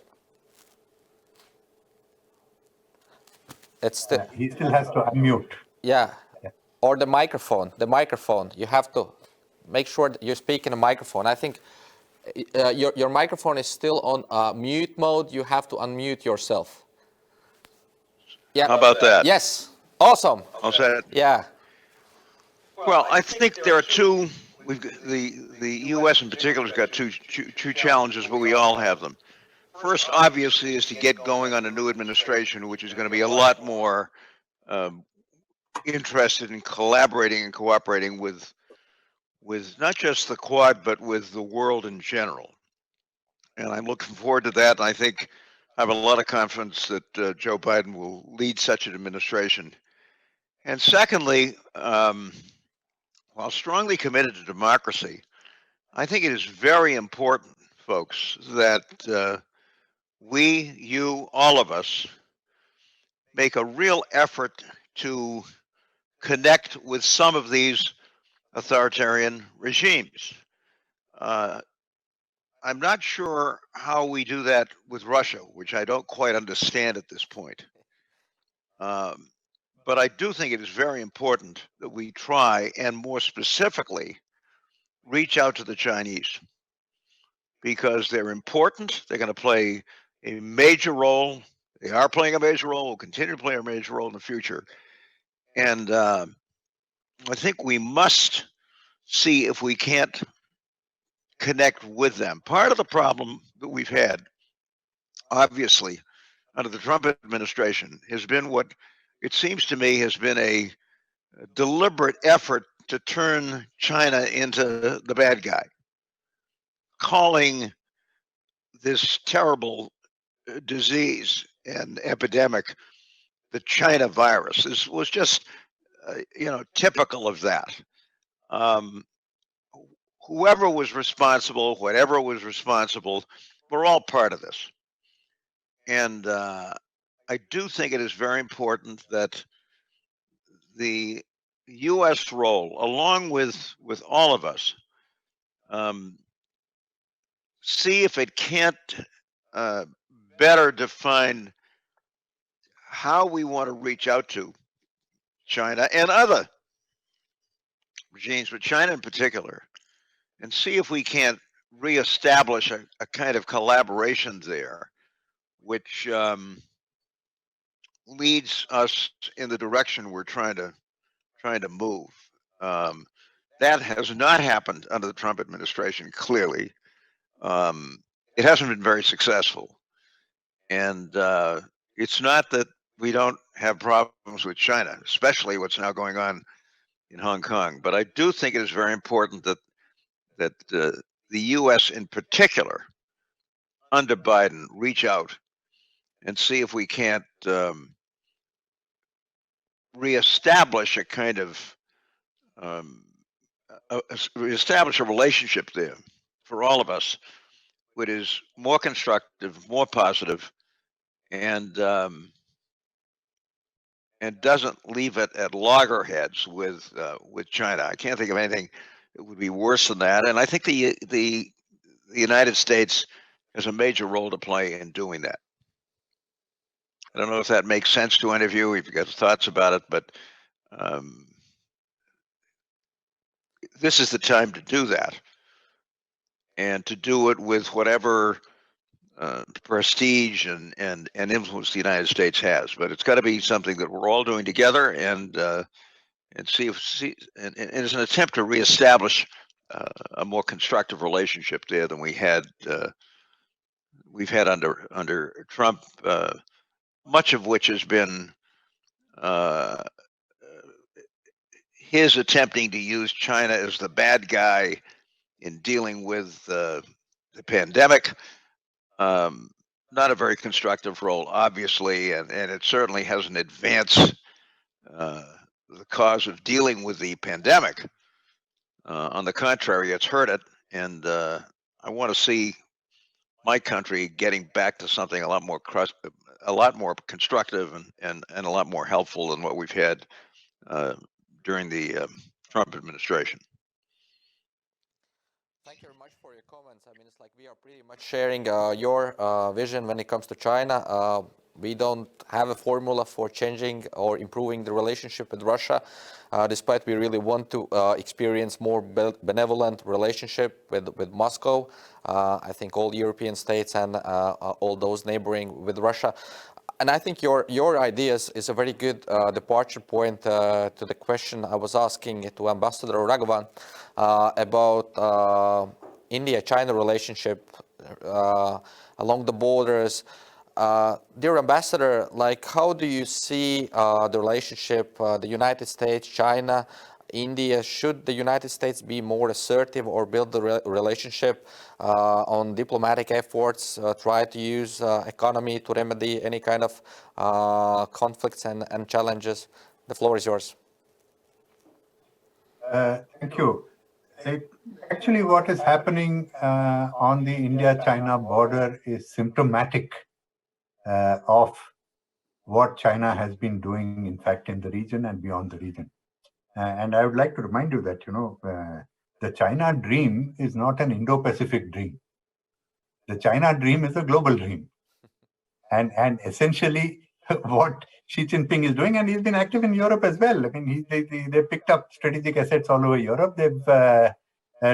He still has to unmute. Yeah, or the microphone. The microphone. You have to make sure that you speak in a microphone. I think your microphone is still on mute mode. You have to unmute yourself. Yeah. How about that? Yes. Awesome. How's that? Yeah. Well, I think there are two. The U.S. in particular has got two challenges, but we all have them. First, obviously, is to get going on a new administration, which is going to be a lot more interested in collaborating and cooperating with not just the Quad, but with the world in general. And I'm looking forward to that. And I think I have a lot of confidence that Joe Biden will lead such an administration. And secondly, while strongly committed to democracy, I think it is very important, folks, that you, all of us, make a real effort to connect with some of these authoritarian regimes. I'm not sure how we do that with Russia, which I don't quite understand at this point. But I do think it is very important that we try, and more specifically, reach out to the Chinese, because they're important. They're going to play a major role. They are playing a major role, will continue to play a major role in the future. And I think we must see if we can't connect with them. Part of the problem that we've had, obviously, under the Trump administration has been what it seems to me has been a deliberate effort to turn China into the bad guy, calling this terrible disease and epidemic the China virus. This was just, typical of that. Whoever was responsible, whatever was responsible, we're all part of this. And I do think it is very important that the U.S. role, along with all of us, see if it can't better define how we want to reach out to China and other regimes, but China in particular, and see if we can't reestablish a kind of collaboration there, which leads us in the direction we're trying to move. That has not happened under the Trump administration, clearly. It hasn't been very successful. And it's not that we don't have problems with China, especially what's now going on in Hong Kong. But I do think it is very important that the U.S. in particular, under Biden, reach out and see if we can't reestablish a kind of reestablish a relationship there for all of us, which is more constructive, more positive, and doesn't leave it at loggerheads with China. I can't think of anything that would be worse than that. And I think the United States has a major role to play in doing that. I don't know if that makes sense to any of you, if you've got thoughts about it, but this is the time to do that, and to do it with whatever prestige and influence the United States has. But it's got to be something that we're all doing together, and see and it's an attempt to reestablish a more constructive relationship there than we've had under Trump, much of which has been his attempting to use China as the bad guy in dealing with the pandemic. Not a very constructive role, obviously, and it certainly hasn't advanced the cause of dealing with the pandemic. On the contrary, it's hurt it, and I want to see my country getting back to something a lot more constructive and a lot more helpful than what we've had during the Trump administration. Thank you very much for your comments. I mean, it's like we are pretty much sharing your vision when it comes to China. We don't have a formula for changing or improving the relationship with Russia, despite we really want to experience more benevolent relationship with Moscow. I think all European states and all those neighboring with Russia. And I think your ideas is a very good departure point to the question I was asking to Ambassador Raghavan about India-China relationship along the borders. Dear Ambassador, like, how do you see the relationship, the United States, China, India? Should the United States be more assertive or build the relationship on diplomatic efforts, try to use economy to remedy any kind of conflicts and challenges? The floor is yours. Thank you. Actually, what is happening on the India-China border is symptomatic of what China has been doing, in fact, in the region and beyond the region. And I would like to remind you that, the China dream is not an Indo-Pacific dream. The China dream is a global dream. And essentially what Xi Jinping is doing, and he's been active in Europe as well. I mean, they picked up strategic assets all over Europe. They've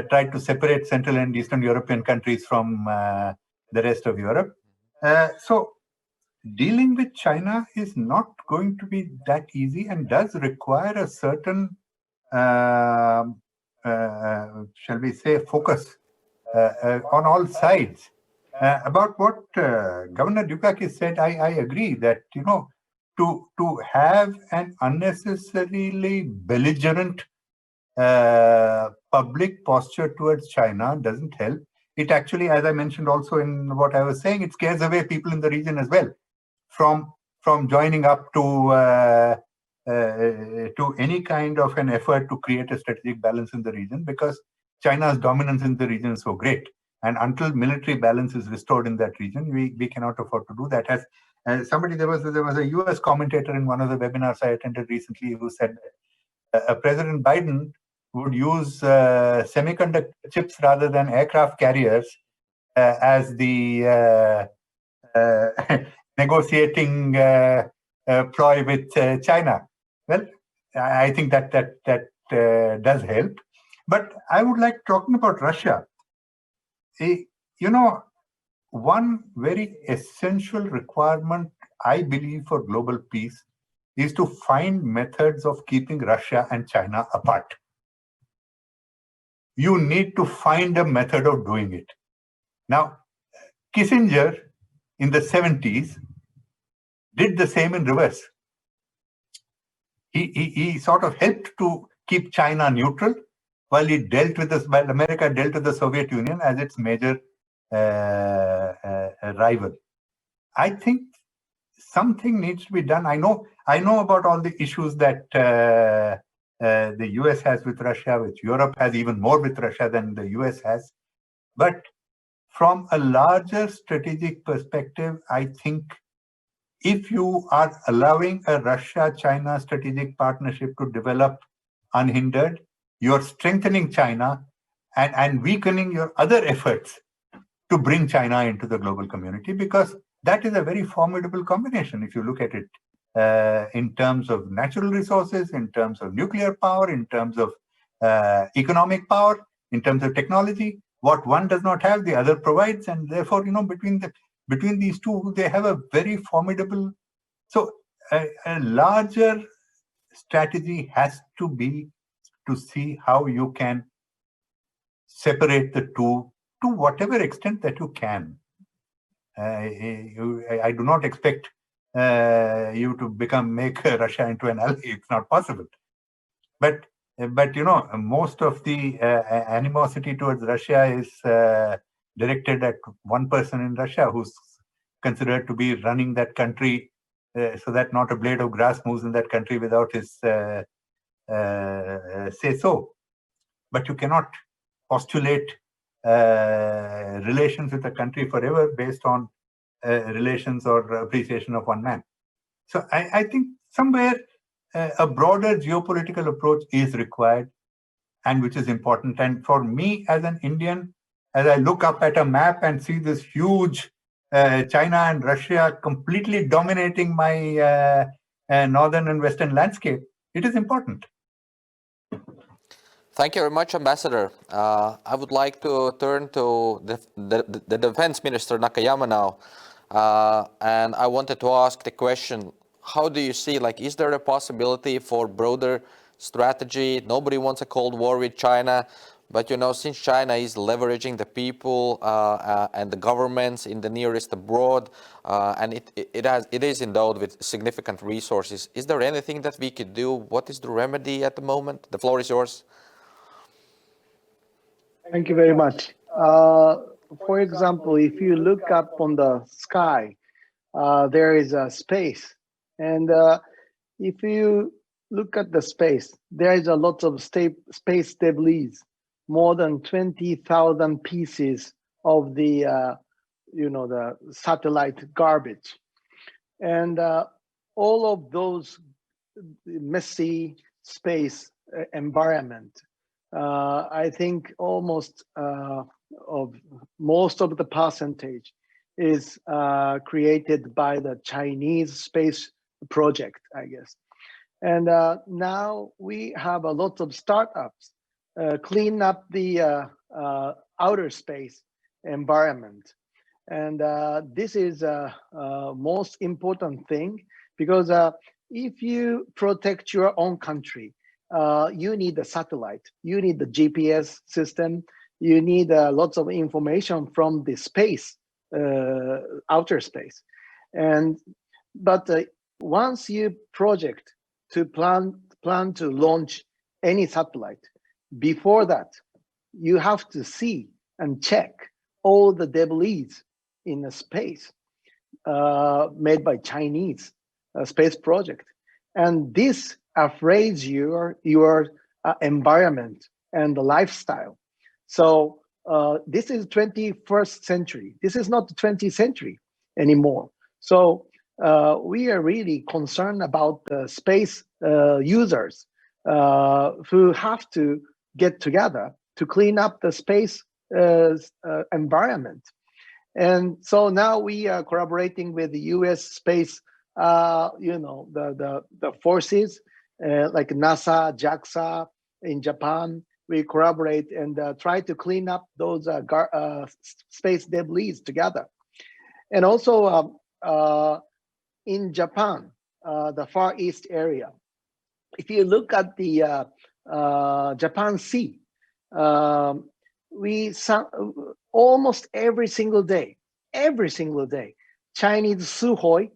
tried to separate Central and Eastern European countries from the rest of Europe. So dealing with China is not going to be that easy and does require a certain, shall we say, focus on all sides. About what Governor Dukakis said, I agree that, to have an unnecessarily belligerent public posture towards China doesn't help. It actually, as I mentioned also in what I was saying, it scares away people in the region as well from joining up to any kind of an effort to create a strategic balance in the region, because China's dominance in the region is so great. And until military balance is restored in that region, we cannot afford to do that. As there was a US commentator in one of the webinars I attended recently who said that President Biden would use semiconductor chips rather than aircraft carriers as the negotiating ploy with China. Well, I think that does help. But I would like, talking about Russia, one very essential requirement, I believe, for global peace is to find methods of keeping Russia and China apart. You need to find a method of doing it. Now, Kissinger in the 70s did the same in reverse. He sort of helped to keep China neutral while America dealt with the Soviet Union as its major rival. I think something needs to be done. I know about all the issues that the US has with Russia, which Europe has even more with Russia than the US has. But from a larger strategic perspective, I think if you are allowing a Russia-China strategic partnership to develop unhindered, you're strengthening China and weakening your other efforts to bring China into the global community, because that is a very formidable combination if you look at it in terms of natural resources, in terms of nuclear power, in terms of economic power, in terms of technology. What one does not have, the other provides, and therefore, between these two, they have a very formidable. So a larger strategy has to be to see how you can separate the two to whatever extent that you can. I do not expect you to make Russia into an ally. It's not possible. But most of the animosity towards Russia is directed at one person in Russia who's considered to be running that country so that not a blade of grass moves in that country without his say-so. But you cannot postulate relations with a country forever based on relations or appreciation of one man. So I think somewhere a broader geopolitical approach is required, and which is important. And for me as an Indian, as I look up at a map and see this huge China and Russia completely dominating my northern and western landscape, it is important. Thank you very much, Ambassador. I would like to turn to the Defense Minister Nakayama now. And I wanted to ask the question, how do you see, is there a possibility for broader strategy? Nobody wants a Cold War with China, but since China is leveraging the people and the governments in the nearest abroad, and it is endowed with significant resources, is there anything that we could do? What is the remedy at the moment? The floor is yours. Thank you very much. For example, if you look up on the sky, there is a space. And if you look at the space, there is a lot of space debris, more than 20,000 pieces of the, the satellite garbage. And all of those messy space environment. I think almost most of the percentage is created by the Chinese space project, I guess. And now we have a lot of startups clean up the outer space environment. And this is most important thing, because if you protect your own country, you need a satellite, you need the GPS system, you need lots of information from the space, outer space. But once you project to plan to launch any satellite, before that, you have to see and check all the debris in the space made by Chinese space project. And this affects your environment and the lifestyle. So this is 21st century. This is not the 20th century anymore. So we are really concerned about the space users who have to get together to clean up the space environment. And so now we are collaborating with the U.S. space, the forces like NASA, JAXA in Japan. We collaborate and try to clean up those space debris together. And also in Japan, the Far East area, if you look at the Japan Sea, we almost every single day, Chinese Sukhoi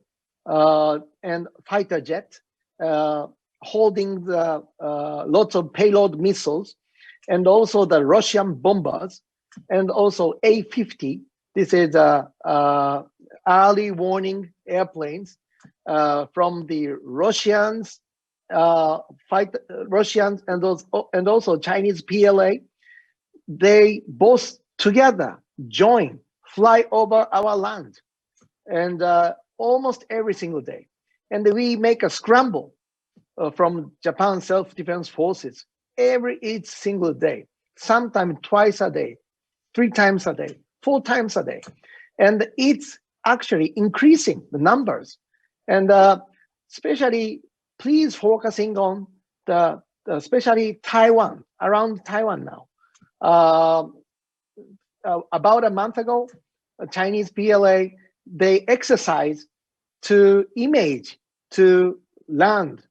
and fighter jet holding the lots of payload missiles, and also the Russian bombers, and also A-50. This is early warning airplanes from the Russians, Russians and also Chinese PLA. They both together fly over our land, and almost every single day. And we make a scramble from Japan Self-Defense Forces each single day, sometimes twice a day, 3 times a day, 4 times a day. And it's actually increasing the numbers. And especially, please focusing on especially Taiwan, around Taiwan now. About a month ago, a Chinese PLA, they exercised to land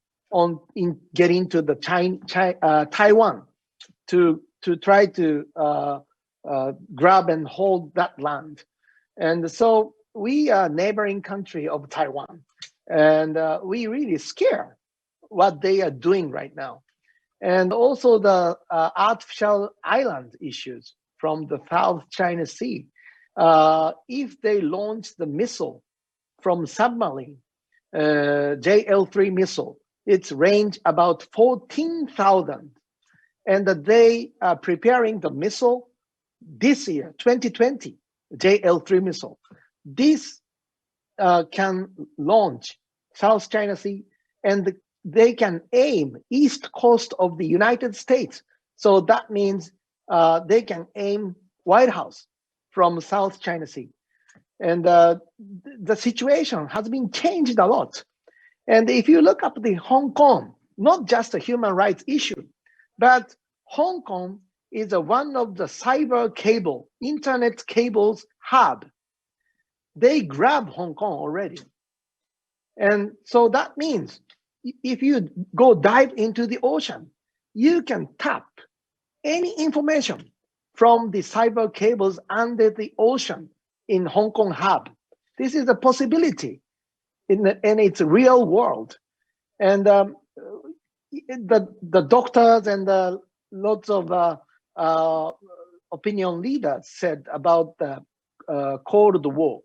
get into the Taiwan to try to grab and hold that land. And so we are neighboring country of Taiwan, and we really scared what they are doing right now. And also the artificial island issues from the South China Sea. If they launch the missile from submarine, JL-3 missile, its range about 14,000. And they are preparing the missile this year, 2020, JL-3 missile. This can launch South China Sea, and they can aim east coast of the United States. So that means they can aim White House from South China Sea. And the situation has been changed a lot. And if you look up the Hong Kong, not just a human rights issue, but Hong Kong is one of the internet cables hub. They grab Hong Kong already. And so that means if you go dive into the ocean, you can tap any information from the cyber cables under the ocean in Hong Kong hub. This is a possibility in its real world. And the doctors and lots of opinion leaders said about the Cold War.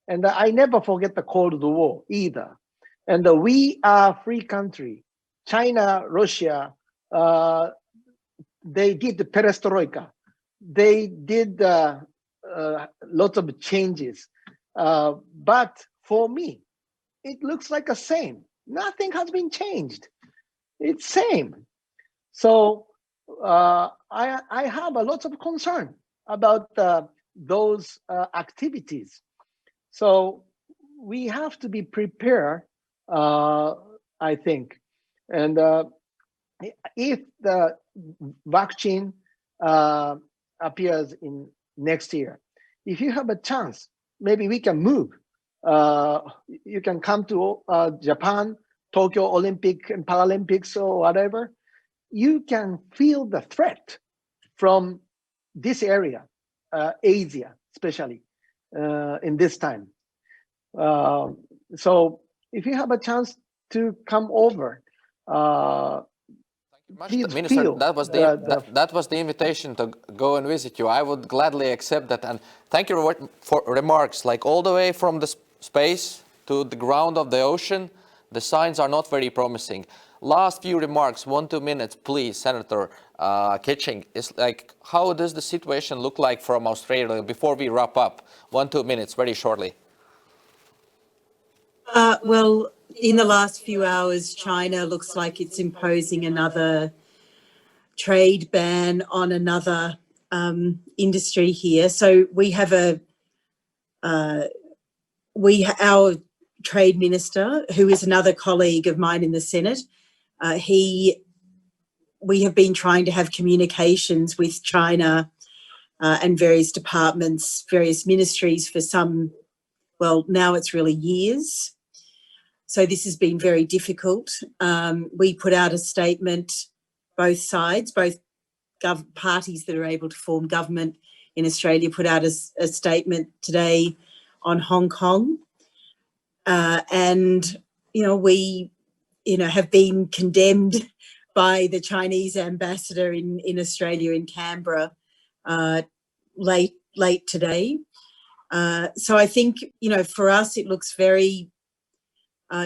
And I never forget the Cold War either. And we are a free country. China, Russia, they did the perestroika. They did lots of changes. But for me, it looks like the same. Nothing has been changed. It's same. So I have a lot of concern about those activities. So we have to be prepared, I think. And if the vaccine appears in next year, if you have a chance, maybe we can move. You can come to Japan, Tokyo Olympic and Paralympics or whatever. You can feel the threat from this area, Asia, especially in this time. So if you have a chance to come over, please Minister, feel that was the invitation to go and visit you. I would gladly accept that, and thank you for remarks. Like all the way from the space to the ground of the ocean, the signs are not very promising. Last few remarks, 1-2 minutes, please, Senator Kitching. Is like, how does the situation look like from Australia before we wrap up? 1-2 minutes, very shortly. Well, in the last few hours, China looks like it's imposing another trade ban on another industry here. So we have our trade minister, who is another colleague of mine in the Senate. We have been trying to have communications with China and various departments, various ministries for some, well, now it's really years. So this has been very difficult. We put out a statement, both sides, both parties that are able to form government in Australia put out a statement today on Hong Kong. And, we, have been condemned by the Chinese ambassador in Australia, in Canberra, late today. So I think, for us, it looks very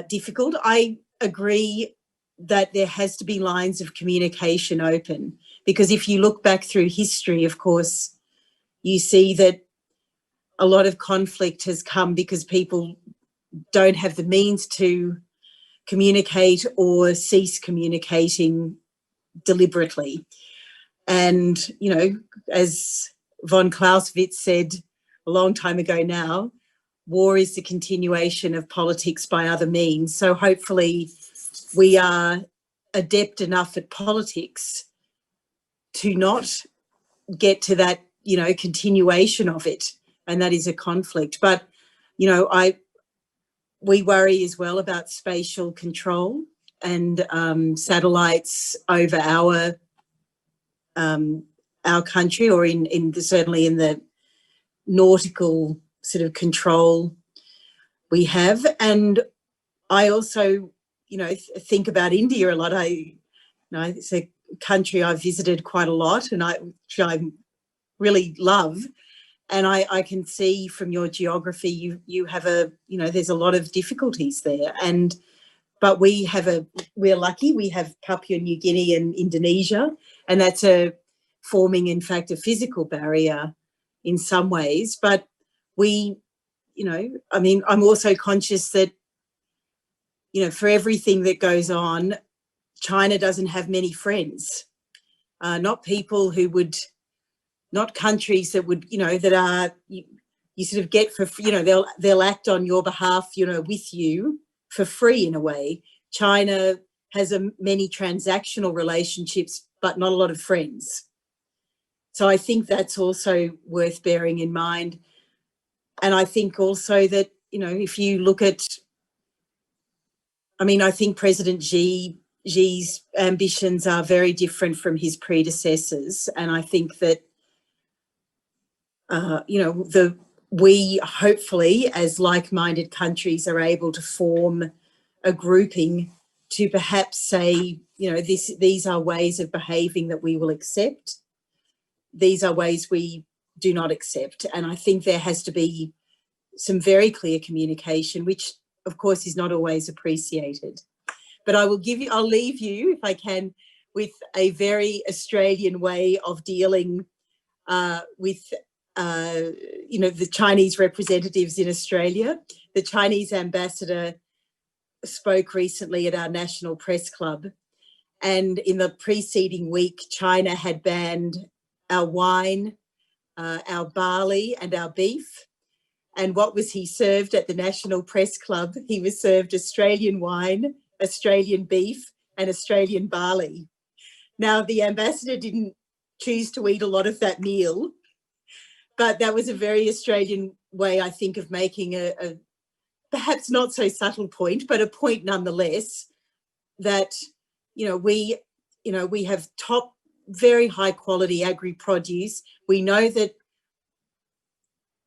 difficult. I agree that there has to be lines of communication open, because if you look back through history, of course, you see that a lot of conflict has come because people don't have the means to communicate or cease communicating deliberately. And, as von Clausewitz said a long time ago now, war is the continuation of politics by other means. So hopefully we are adept enough at politics to not get to that, continuation of it, and that is a conflict. But, we worry as well about spatial control and satellites over our country, or certainly in the nautical sort of control we have. And I also, think about India a lot. It's a country I've visited quite a lot, and which I really love. And I can see from your geography, you have there's a lot of difficulties there. But we're lucky. We have Papua New Guinea and Indonesia, and that's forming, in fact, a physical barrier in some ways. But I'm also conscious that, for everything that goes on, China doesn't have many friends, not people who would, not countries that would, that are, you sort of get for, they'll act on your behalf, with you for free in a way. China has many transactional relationships, but not a lot of friends. So I think that's also worth bearing in mind. And I think also that, if you look at, I think President Xi's ambitions are very different from his predecessors. And I think that, we hopefully, as like-minded countries, are able to form a grouping to perhaps say, these are ways of behaving that we will accept. These are ways we do not accept. And I think there has to be some very clear communication, which of course is not always appreciated. But I'll leave you, if I can, with a very Australian way of dealing with the Chinese representatives in Australia. The Chinese ambassador spoke recently at our National Press Club, And in the preceding week, China had banned our wine, our barley and our beef. And what was he served at the National Press Club? He was served Australian wine, Australian beef and Australian barley. Now, the ambassador didn't choose to eat a lot of that meal, but that was a very Australian way, I think, of making a perhaps not so subtle point, but a point nonetheless, that, we have top, very high quality agri-produce. We know that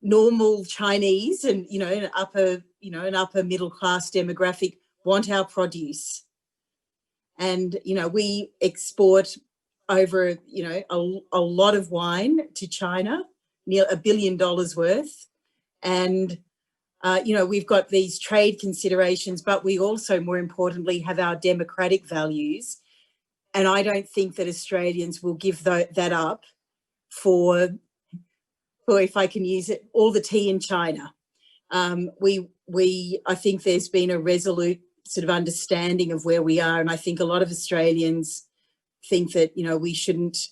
normal Chinese and, an upper middle class demographic want our produce. And, we export over, a lot of wine to China, near $1 billion worth. And, we've got these trade considerations, but we also, more importantly, have our democratic values. And I don't think that Australians will give that up for, if I can use it, all the tea in China. I think there's been a resolute sort of understanding of where we are. And I think a lot of Australians think that, we shouldn't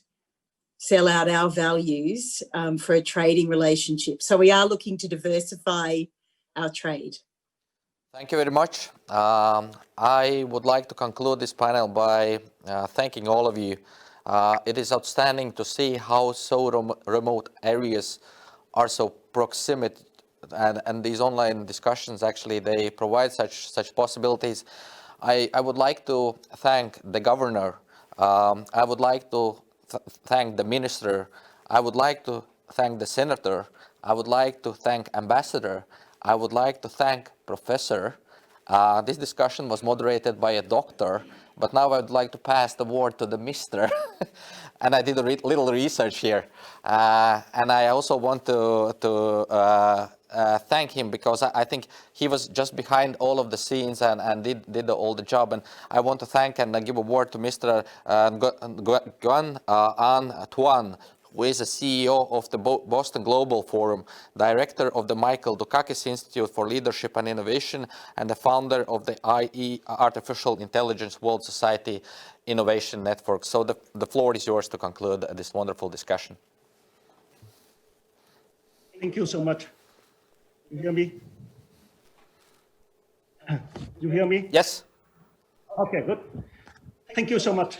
sell out our values for a trading relationship. So we are looking to diversify our trade. Thank you very much. I would like to conclude this panel by thanking all of you. It is outstanding to see how so remote areas are so proximate, and these online discussions actually, they provide such possibilities. I would like to thank the governor. I would like to thank the minister. I would like to thank the senator. I would like to thank ambassador. I would like to thank professor. This discussion was moderated by a doctor, but now I would like to pass the word to the mister. And I did a little research here. And I also want to thank him, because I think he was just behind all of the scenes and did all the job. And I want to thank and give a word to Mr. Nguyen and Tuan, who is the CEO of the Boston Global Forum, director of the Michael Dukakis Institute for Leadership and Innovation, and the founder of the IE Artificial Intelligence World Society Innovation Network. So the floor is yours to conclude this wonderful discussion. Thank you so much. You hear me? You hear me? Yes. Okay, good. Thank you so much.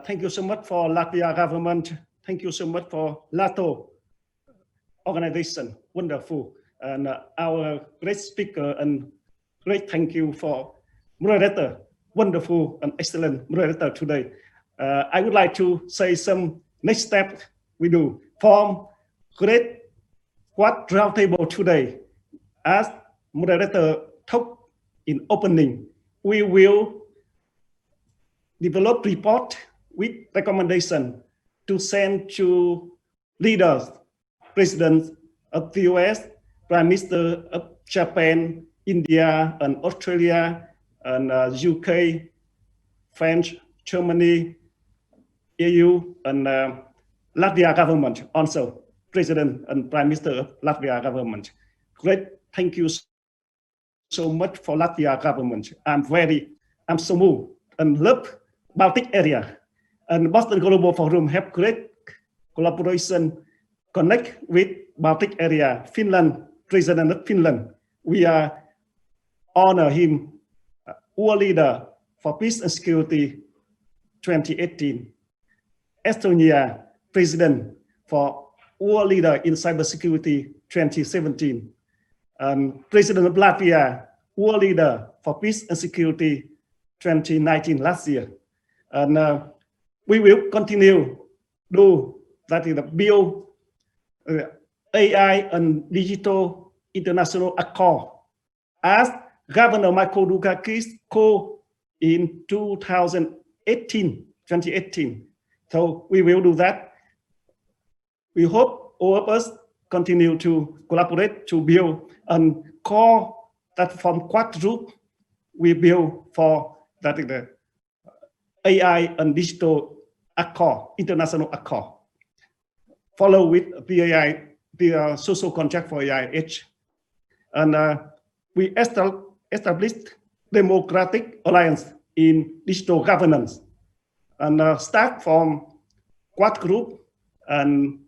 Thank you so much for Latvia government. Thank you so much for LATO organization. Wonderful. And our great speaker, and great thank you for moderator. Wonderful and excellent moderator today. I would like to say some next step we do. From great Quad Roundtable today, as moderator talked in opening, we will develop report with recommendation to send to leaders, presidents of the US, Prime Minister of Japan, India, and Australia, and UK, France, Germany, EU, and Latvia government also, President and Prime Minister of Latvia government. Great, thank you so much for Latvia government. I'm so moved and love Baltic area. And Boston Global Forum have great collaboration, connect with Baltic area, Finland, President of Finland. We are honor him, world leader for peace and security 2018. Estonia, President for world leader in cybersecurity 2017. President of Latvia, world leader for peace and security 2019, last year. And we will continue do that is the build AI and digital international accord as Governor Michael Dukakis called in 2018. So we will do that. We hope all of us continue to collaborate to build and core that from Quad Group we build for that is the AI and digital accord, international accord. Follow with the social contract for AIWS. And we established Democratic Alliance in digital governance and start from Quad Group and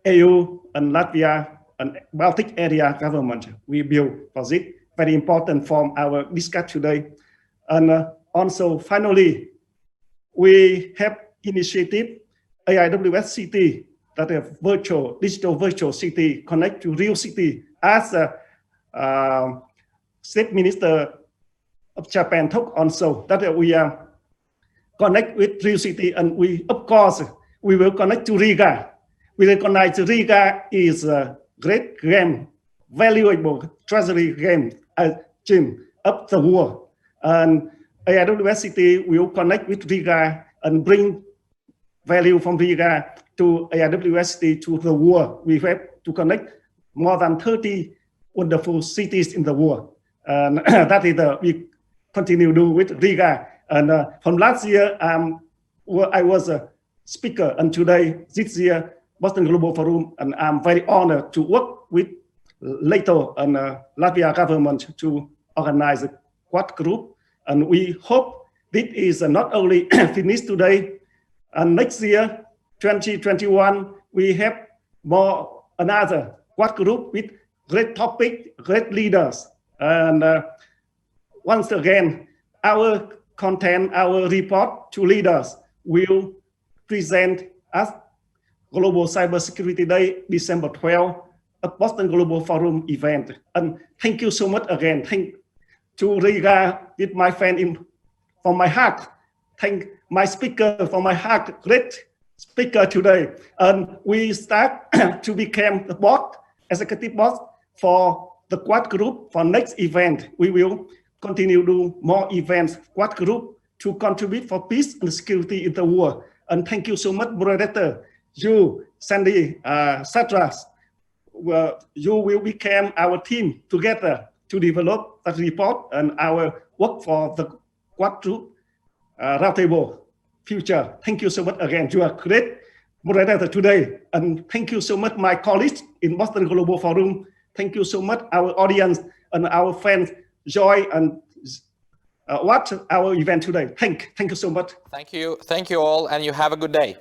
EU and Latvia and Baltic area government. We build for this, very important from our discussion today. And also, finally, we have initiative AIWS City, that is digital virtual city, connect to real city, as State Minister of Japan talk also, that we are connect with real city, and we, of course, we will connect to Riga. We recognize Riga is a great game, valuable treasury game, gem of the world. And AIWS City will connect with Riga and bring value from Riga to AIWS City to the world. We have to connect more than 30 wonderful cities in the world. And that is we continue to do with Riga. And from last year, I was a speaker, and today, this year, Boston Global Forum, and I'm very honored to work with Lato and Latvia government to organize a Quad Group. And we hope this is not only finished today, and next year, 2021, we have another Quad Group with great topic, great leaders. And once again, our content, our report to leaders will present as Global Cybersecurity Day, December 12, a Boston Global Forum event. And thank you so much again. Thank to Riga with my friend from my heart. Thank my speaker from my heart, great speaker today. And we start to become the board, executive board for the Quad Group for next event. We will continue to do more events, Quad Group, to contribute for peace and security in the world. And thank you so much, moderator. You, Sandy, Šrāders, you will become our team together to develop that report and our work for the Quad Group Roundtable future. Thank you so much again. You are great moderator today. And thank you so much, my colleagues in Boston Global Forum. Thank you so much, our audience and our friends, Joy and watch our event today. Thank you so much. Thank you all, and you have a good day.